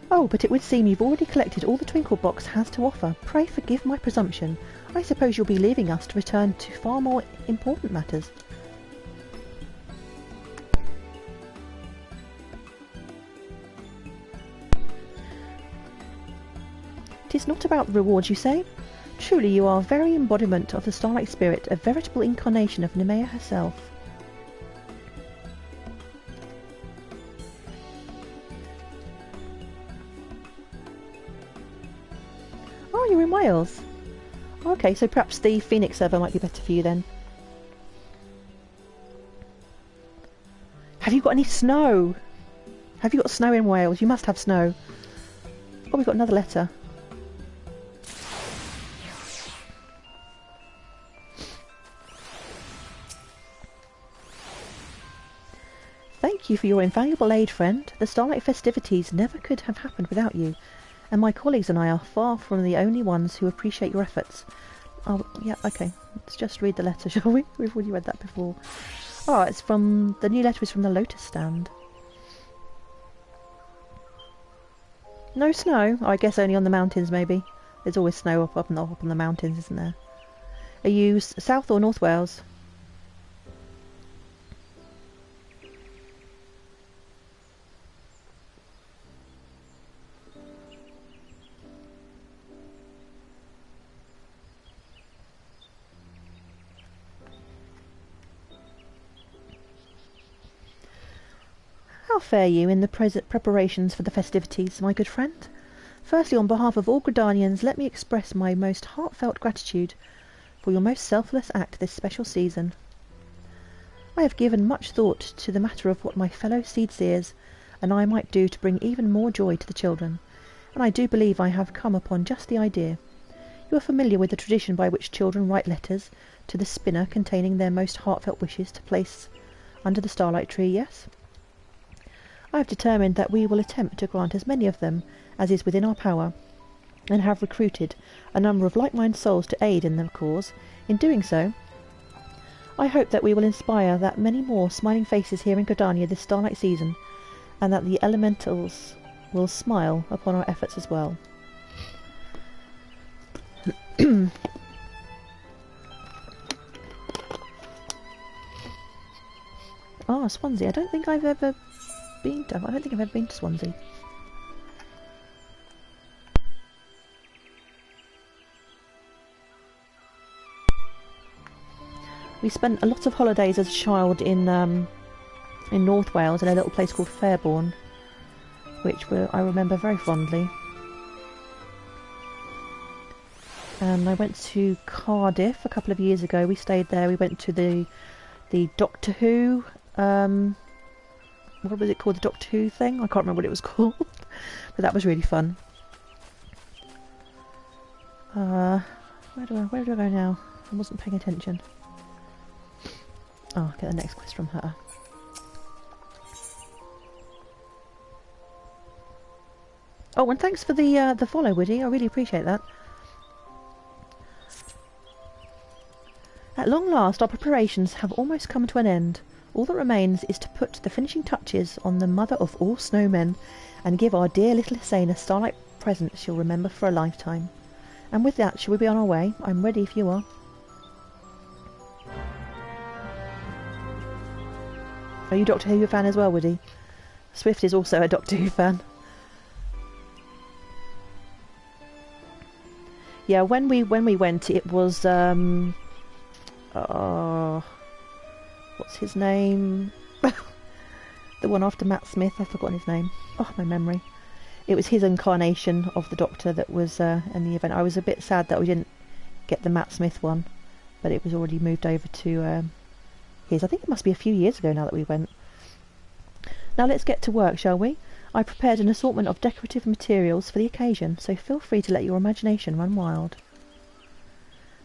Oh, but it would seem you've already collected all the Twinkle Box has to offer. Pray forgive my presumption. I suppose you'll be leaving us to return to far more important matters. "'Tis not about the rewards, you say? Truly you are a very embodiment of the Starlight Spirit, a veritable incarnation of Nemea herself." Oh, you're in Wales? Okay, so perhaps the Phoenix server might be better for you then. Have you got any snow? Have you got snow in Wales? You must have snow. Oh, we've got another letter. Thank you for your invaluable aid, friend. The Starlight festivities never could have happened without you, and my colleagues and I are far from the only ones who appreciate your efforts. Oh, yeah, okay. Let's just read the letter, shall we? We've already read that before. Oh, it's from... The new letter is from the Lotus stand. No snow? Oh, I guess only on the mountains, maybe. There's always snow up on the mountains, isn't there? Are you South or North Wales? How fare you in the preparations for the festivities, my good friend? Firstly, on behalf of all Gridanians, let me express my most heartfelt gratitude for your most selfless act this special season. I have given much thought to the matter of what my fellow seedseers and I might do to bring even more joy to the children, and I do believe I have come upon just the idea. You are familiar with the tradition by which children write letters to the spinner containing their most heartfelt wishes to place under the starlight tree, yes? I have determined that we will attempt to grant as many of them as is within our power, and have recruited a number of like-minded souls to aid in the cause. In doing so, I hope that we will inspire that many more smiling faces here in Gridania this starlight season, and that the elementals will smile upon our efforts as well. Ah, Swansea. I don't think I've ever been to Swansea. We spent a lot of holidays as a child in North Wales in a little place called Fairbourne, which I remember very fondly. And I went to Cardiff a couple of years ago. We stayed there. We went to the Doctor Who. What was it called? The Doctor Who thing? I can't remember what it was called, but that was really fun. Where do I go now? I wasn't paying attention. Oh, I'll get the next quest from her. Oh, and thanks for the follow, Woody. I really appreciate that. At long last, our preparations have almost come to an end. All that remains is to put the finishing touches on the mother of all snowmen and give our dear little Hussein a starlight present she'll remember for a lifetime. And with that, shall we be on our way? I'm ready if you are. Are you Doctor Who fan as well, Woody? Swift is also a Doctor Who fan. Yeah, when we went, it was what's his name? The one after Matt Smith. I've forgotten his name. Oh, my memory. It was his incarnation of the Doctor that was in the event. I was a bit sad that we didn't get the Matt Smith one, but it was already moved over to his. I think it must be a few years ago now that we went. Now let's get to work, shall we? I prepared an assortment of decorative materials for the occasion, so feel free to let your imagination run wild.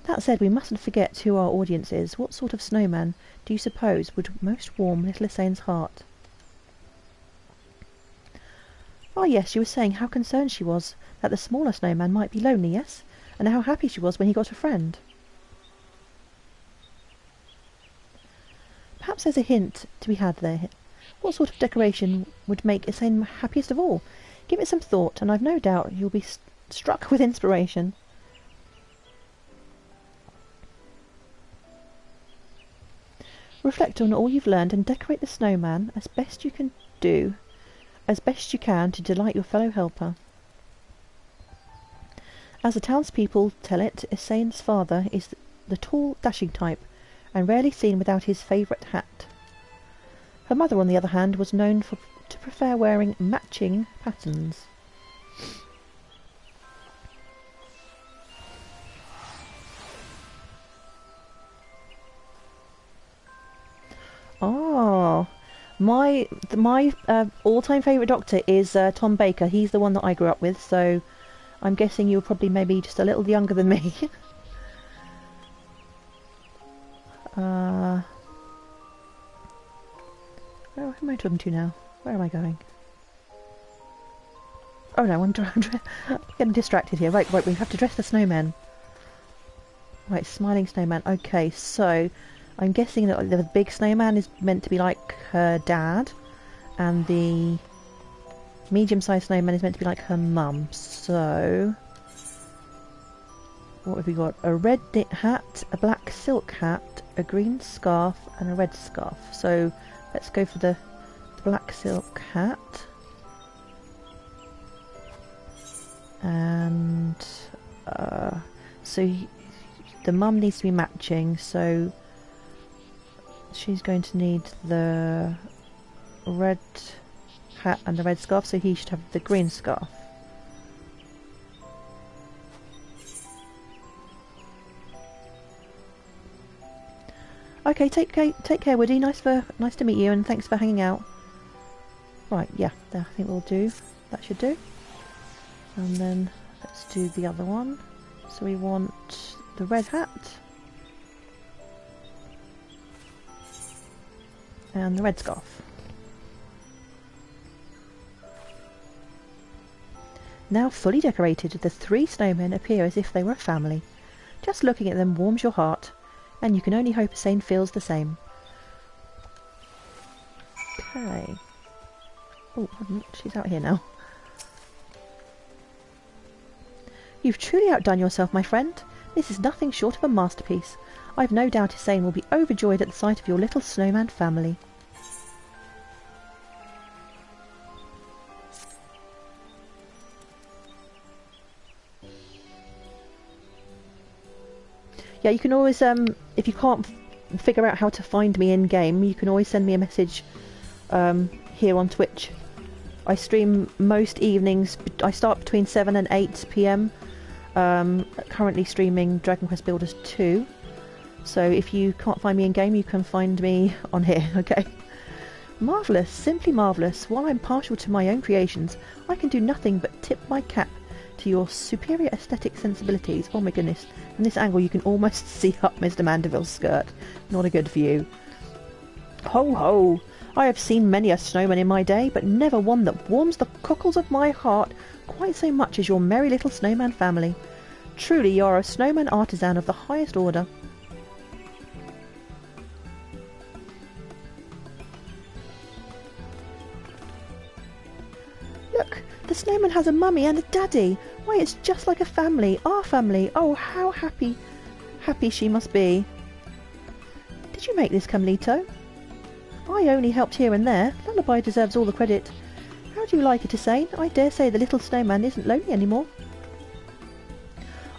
That said, we mustn't forget who our audience is. What sort of snowman do you suppose would most warm little Hussein's heart? Ah, yes, she was saying how concerned she was that the smaller snowman might be lonely, yes? And how happy she was when he got a friend. Perhaps there's a hint to be had there. What sort of decoration would make Hussein happiest of all? Give it some thought, and I've no doubt you'll be struck with inspiration. Reflect on all you've learned and decorate the snowman as best you can to delight your fellow helper. As the townspeople tell it, Hussein's father is the tall, dashing type, and rarely seen without his favourite hat. Her mother, on the other hand, was known to prefer wearing matching patterns. Oh, my all-time favourite Doctor is Tom Baker. He's the one that I grew up with, so I'm guessing you're probably maybe just a little younger than me. Where am I talking to now? Where am I going? Oh no, I'm getting distracted here. Right, we have to dress the snowman. Right, smiling snowman. Okay, so I'm guessing that the big snowman is meant to be like her dad, and the medium-sized snowman is meant to be like her mum. So, what have we got? A red knit hat, a black silk hat, a green scarf, and a red scarf. So, let's go for the black silk hat. And so the mum needs to be matching, so she's going to need the red hat and the red scarf, so he should have the green scarf. Okay, take care, Woody. Nice to meet you, and thanks for hanging out. Right, yeah, I think we'll do. That should do. And then let's do the other one. So we want the red hat and the red scarf. Now fully decorated, the three snowmen appear as if they were a family. Just looking at them warms your heart, and you can only hope Hussein feels the same. Okay. Oh, she's out here now. You've truly outdone yourself, my friend. This is nothing short of a masterpiece. I've no doubt Hussein will be overjoyed at the sight of your little snowman family. Yeah, you can always, if you can't figure out how to find me in-game, you can always send me a message here on Twitch. I stream most evenings. I start between 7 and 8 PM. Currently streaming Dragon Quest Builders 2. So if you can't find me in-game, you can find me on here, okay? Marvellous, simply marvellous. While I'm partial to my own creations, I can do nothing but tip my cap to your superior aesthetic sensibilities. Oh my goodness. From this angle you can almost see up Mr. Mandeville's skirt. Not a good view. Ho ho! I have seen many a snowman in my day, but never one that warms the cockles of my heart quite so much as your merry little snowman family. Truly you are a snowman artisan of the highest order. The snowman has a mummy and a daddy. Why, it's just like a family, our family. Oh, how happy she must be. Did you make this, Camlito? I only helped here and there. Lullaby deserves all the credit. How do you like it, Hussein? I dare say the little snowman isn't lonely anymore.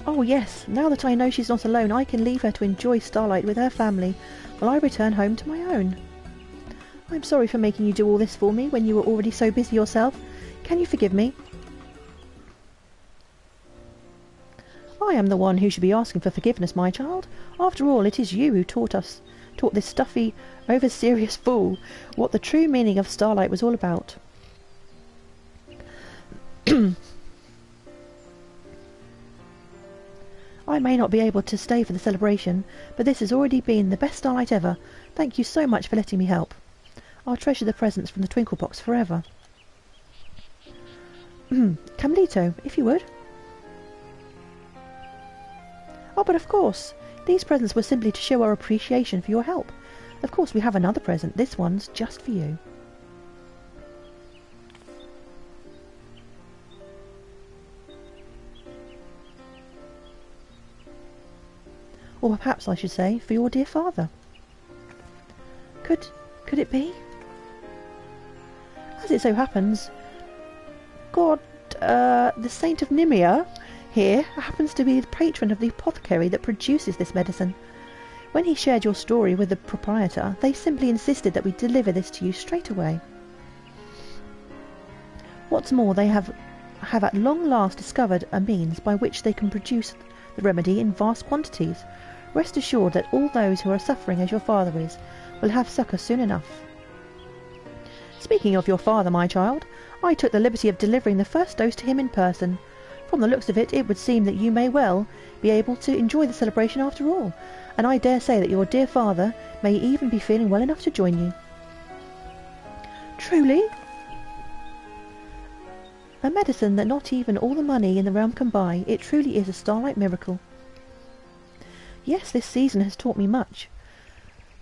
Oh yes, now that I know she's not alone, I can leave her to enjoy Starlight with her family, while I return home to my own. I'm sorry for making you do all this for me when you were already so busy yourself. Can you forgive me? I am the one who should be asking for forgiveness, my child. After all, it is you who taught this stuffy, over-serious fool what the true meaning of Starlight was all about. I may not be able to stay for the celebration, but this has already been the best Starlight ever. Thank you so much for letting me help. I'll treasure the presents from the Twinkle Box forever. Camlito, if you would. Oh, but of course. These presents were simply to show our appreciation for your help. Of course, we have another present. This one's just for you. Or perhaps I should say, for your dear father. Could it be? As it so happens, the Saint of Nimia here happens to be the patron of the apothecary that produces this medicine. When he shared your story with the proprietor, they simply insisted that we deliver this to you straight away. What's more, they have at long last discovered a means by which they can produce the remedy in vast quantities. Rest assured that all those who are suffering as your father is will have succour soon enough. Speaking of your father, my child, I took the liberty of delivering the first dose to him in person. From the looks of it, it would seem that you may well be able to enjoy the celebration after all, and I dare say that your dear father may even be feeling well enough to join you. Truly? A medicine that not even all the money in the realm can buy. It truly is a Starlight miracle. Yes, this season has taught me much.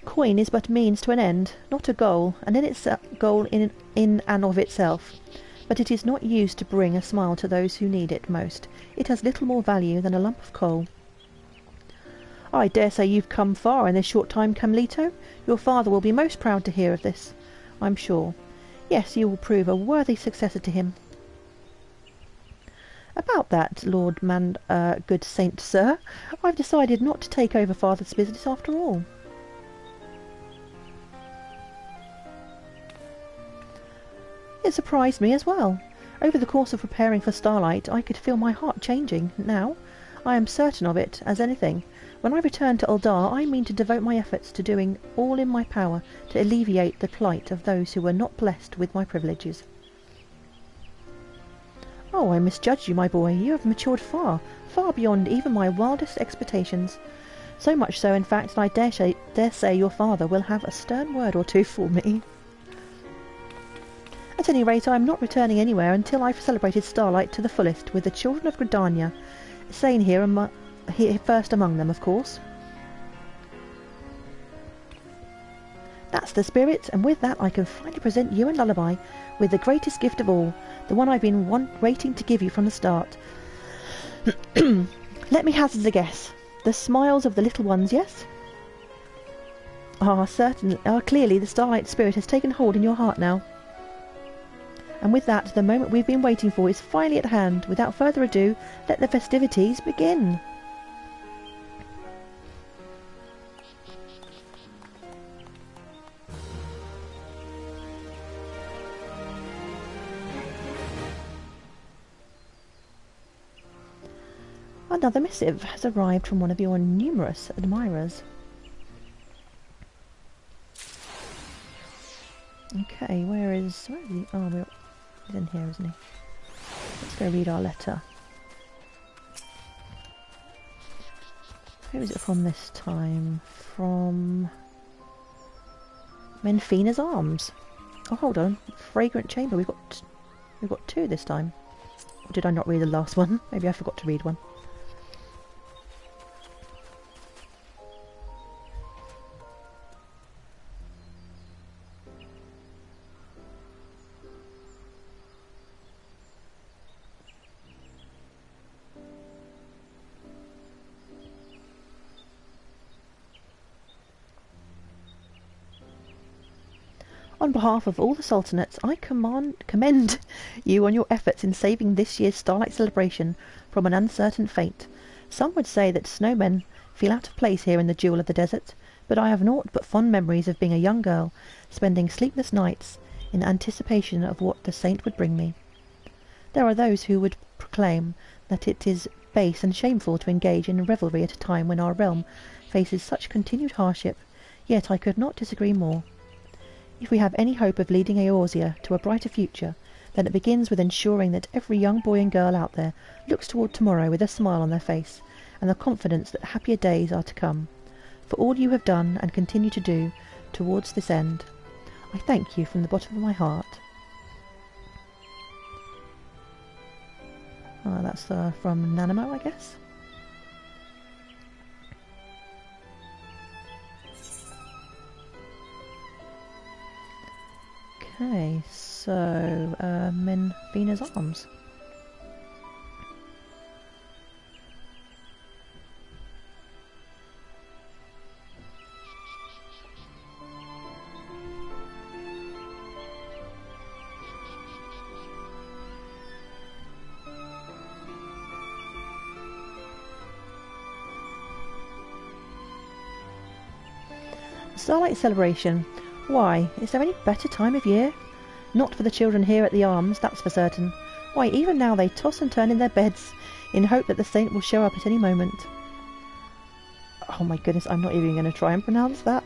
Coin is but means to an end, not a goal, and in its goal in and of itself. But it is not used to bring a smile to those who need it most. It has little more value than a lump of coal. I dare say you've come far in this short time, Camlito. Your father will be most proud to hear of this, I'm sure. Yes, you will prove a worthy successor to him. About that, good Saint Sir, I've decided not to take over father's business after all. It surprised me as well. Over the course of preparing for Starlight, I could feel my heart changing. Now, I am certain of it as anything. When I return to Uldar, I mean to devote my efforts to doing all in my power to alleviate the plight of those who were not blessed with my privileges. Oh, I misjudged you, my boy. You have matured far, far beyond even my wildest expectations. So much so, in fact, that I dare say your father will have a stern word or two for me. At any rate, I am not returning anywhere until I've celebrated Starlight to the fullest with the children of Gridania. Sane here first among them, of course. That's the spirit, and with that I can finally present you and Lullaby with the greatest gift of all, the one I've been waiting to give you from the start. Let me hazard a guess. The smiles of the little ones, yes? Certainly. Clearly the Starlight spirit has taken hold in your heart now. And with that, the moment we've been waiting for is finally at hand. Without further ado, let the festivities begin. Another missive has arrived from one of your numerous admirers. Okay, where is he? Oh, he's in here, isn't he? Let's go read our letter. Who is it from this time? From Menfina's Arms. Oh, hold on. Fragrant Chamber. We've got two this time. Or did I not read the last one? Maybe I forgot to read one. On behalf of all the Sultanates, I commend you on your efforts in saving this year's Starlight Celebration from an uncertain fate. Some would say that snowmen feel out of place here in the jewel of the desert, but I have naught but fond memories of being a young girl, spending sleepless nights in anticipation of what the saint would bring me. There are those who would proclaim that it is base and shameful to engage in revelry at a time when our realm faces such continued hardship, yet I could not disagree more. If we have any hope of leading Eorzea to a brighter future, then it begins with ensuring that every young boy and girl out there looks toward tomorrow with a smile on their face, and the confidence that happier days are to come. For all you have done and continue to do towards this end, I thank you from the bottom of my heart. That's from Nanamo, I guess. Okay, so Menvina's arms. Starlight Celebration. Why, is there any better time of year? Not for the children here at the Arms, that's for certain. Why, even now they toss and turn in their beds in hope that the saint will show up at any moment. Oh my goodness, I'm not even going to try and pronounce that.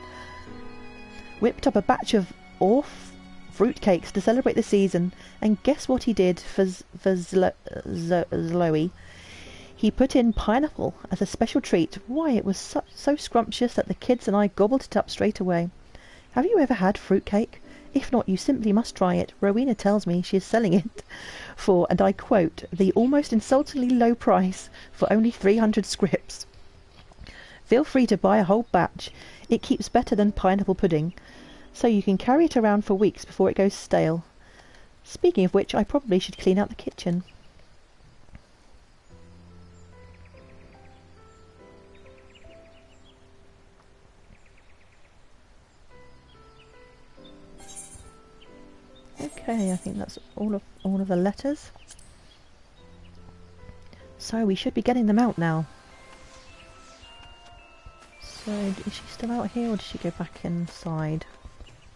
Whipped up a batch of fruitcakes to celebrate the season, and guess what he did for Zoe? He put in pineapple as a special treat. Why, it was so scrumptious that the kids and I gobbled it up straight away. Have you ever had fruitcake? If not, you simply must try it. Rowena tells me she is selling it for, and I quote, the almost insultingly low price for only 300 scrips. Feel free to buy a whole batch. It keeps better than pineapple pudding, so you can carry it around for weeks before it goes stale. Speaking of which, I probably should clean out the kitchen. Okay, I think that's all of the letters. So we should be getting them out now. So is she still out here, or did she go back inside?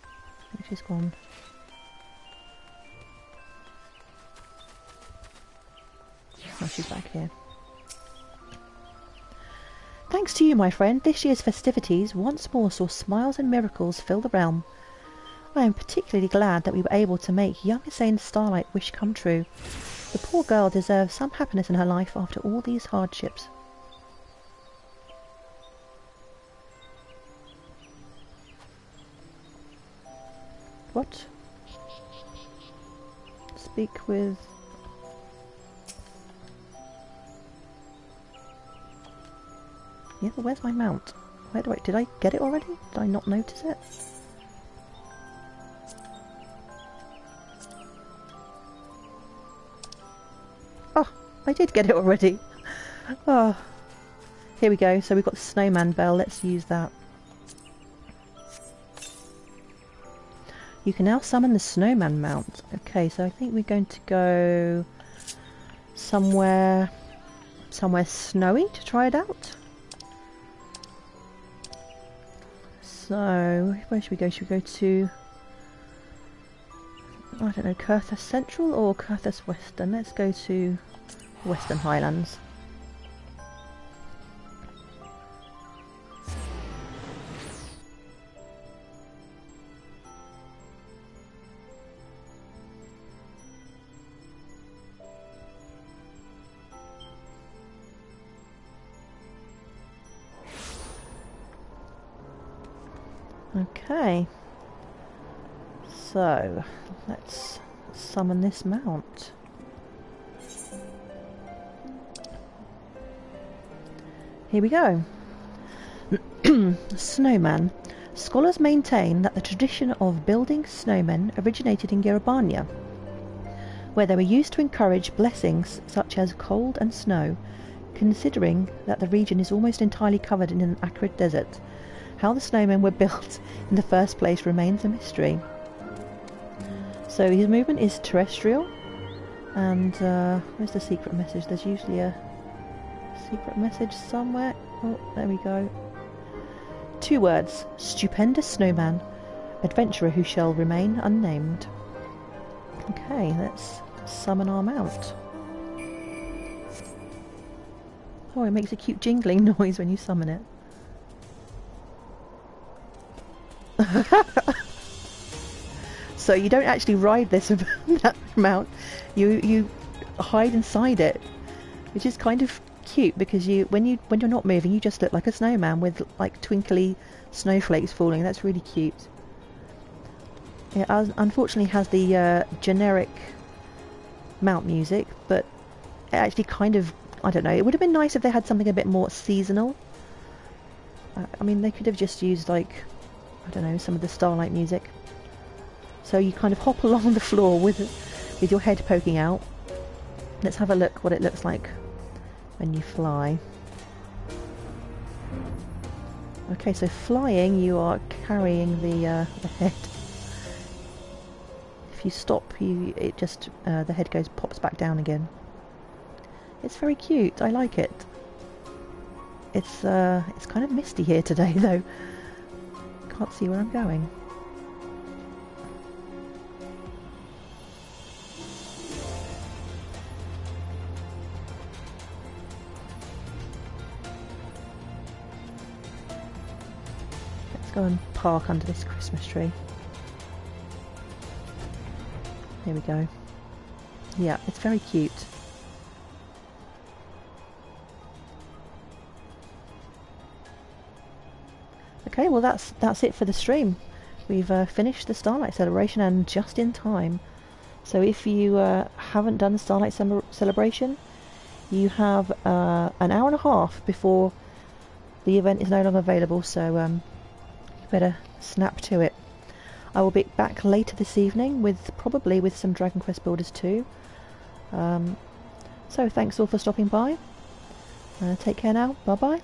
I think she's gone. Oh, she's back here. Thanks to you, my friend, this year's festivities once more saw smiles and miracles fill the realm. I am particularly glad that we were able to make young Hussein Starlight wish come true. The poor girl deserves some happiness in her life after all these hardships. What? Speak with... Yeah, but where's my mount? Where do did I get it already? Did I not notice it? Oh, I did get it already. Oh, here we go. So we've got the snowman bell. Let's use that. You can now summon the snowman mount. Okay, so I think we're going to go somewhere snowy to try it out. So, where should we go? Should we go to, I don't know, Curthus Central or Curthus Western? Let's go to Western Highlands. Okay, so let's summon this mount. Here we go. Snowman. Scholars maintain that the tradition of building snowmen originated in Yerebania, where they were used to encourage blessings such as cold and snow, considering that the region is almost entirely covered in an arid desert. How the snowmen were built in the first place remains a mystery. So his movement is terrestrial, and where's the secret message? There's usually a secret message somewhere. Oh, there we go. 2 words: stupendous snowman, adventurer who shall remain unnamed. Okay, let's summon our mount. Oh, it makes a cute jingling noise when you summon it. So you don't actually ride this that mount. You hide inside it, which is kind of cute because when you're not moving, you just look like a snowman with like twinkly snowflakes falling. That's really cute. It unfortunately has the generic mount music, but it actually kind of, I don't know, it would have been nice if they had something a bit more seasonal. I mean, they could have just used, like, I don't know, some of the Starlight music. So you kind of hop along the floor with your head poking out. Let's have a look what it looks like when you fly. Okay, so flying, you are carrying the head. If you stop, it just the head pops back down again. It's very cute. I like it. It's kind of misty here today, though. Can't see where I'm going. Let's go and park under this Christmas tree. Here we go. Yeah, it's very cute. Okay, well that's it for the stream. We've finished the Starlight Celebration, and just in time. So if you haven't done the Starlight Celebration, you have an hour and a half before the event is no longer available, so you better snap to it. I will be back later this evening probably with some Dragon Quest Builders 2. So thanks all for stopping by. Take care now. Bye bye.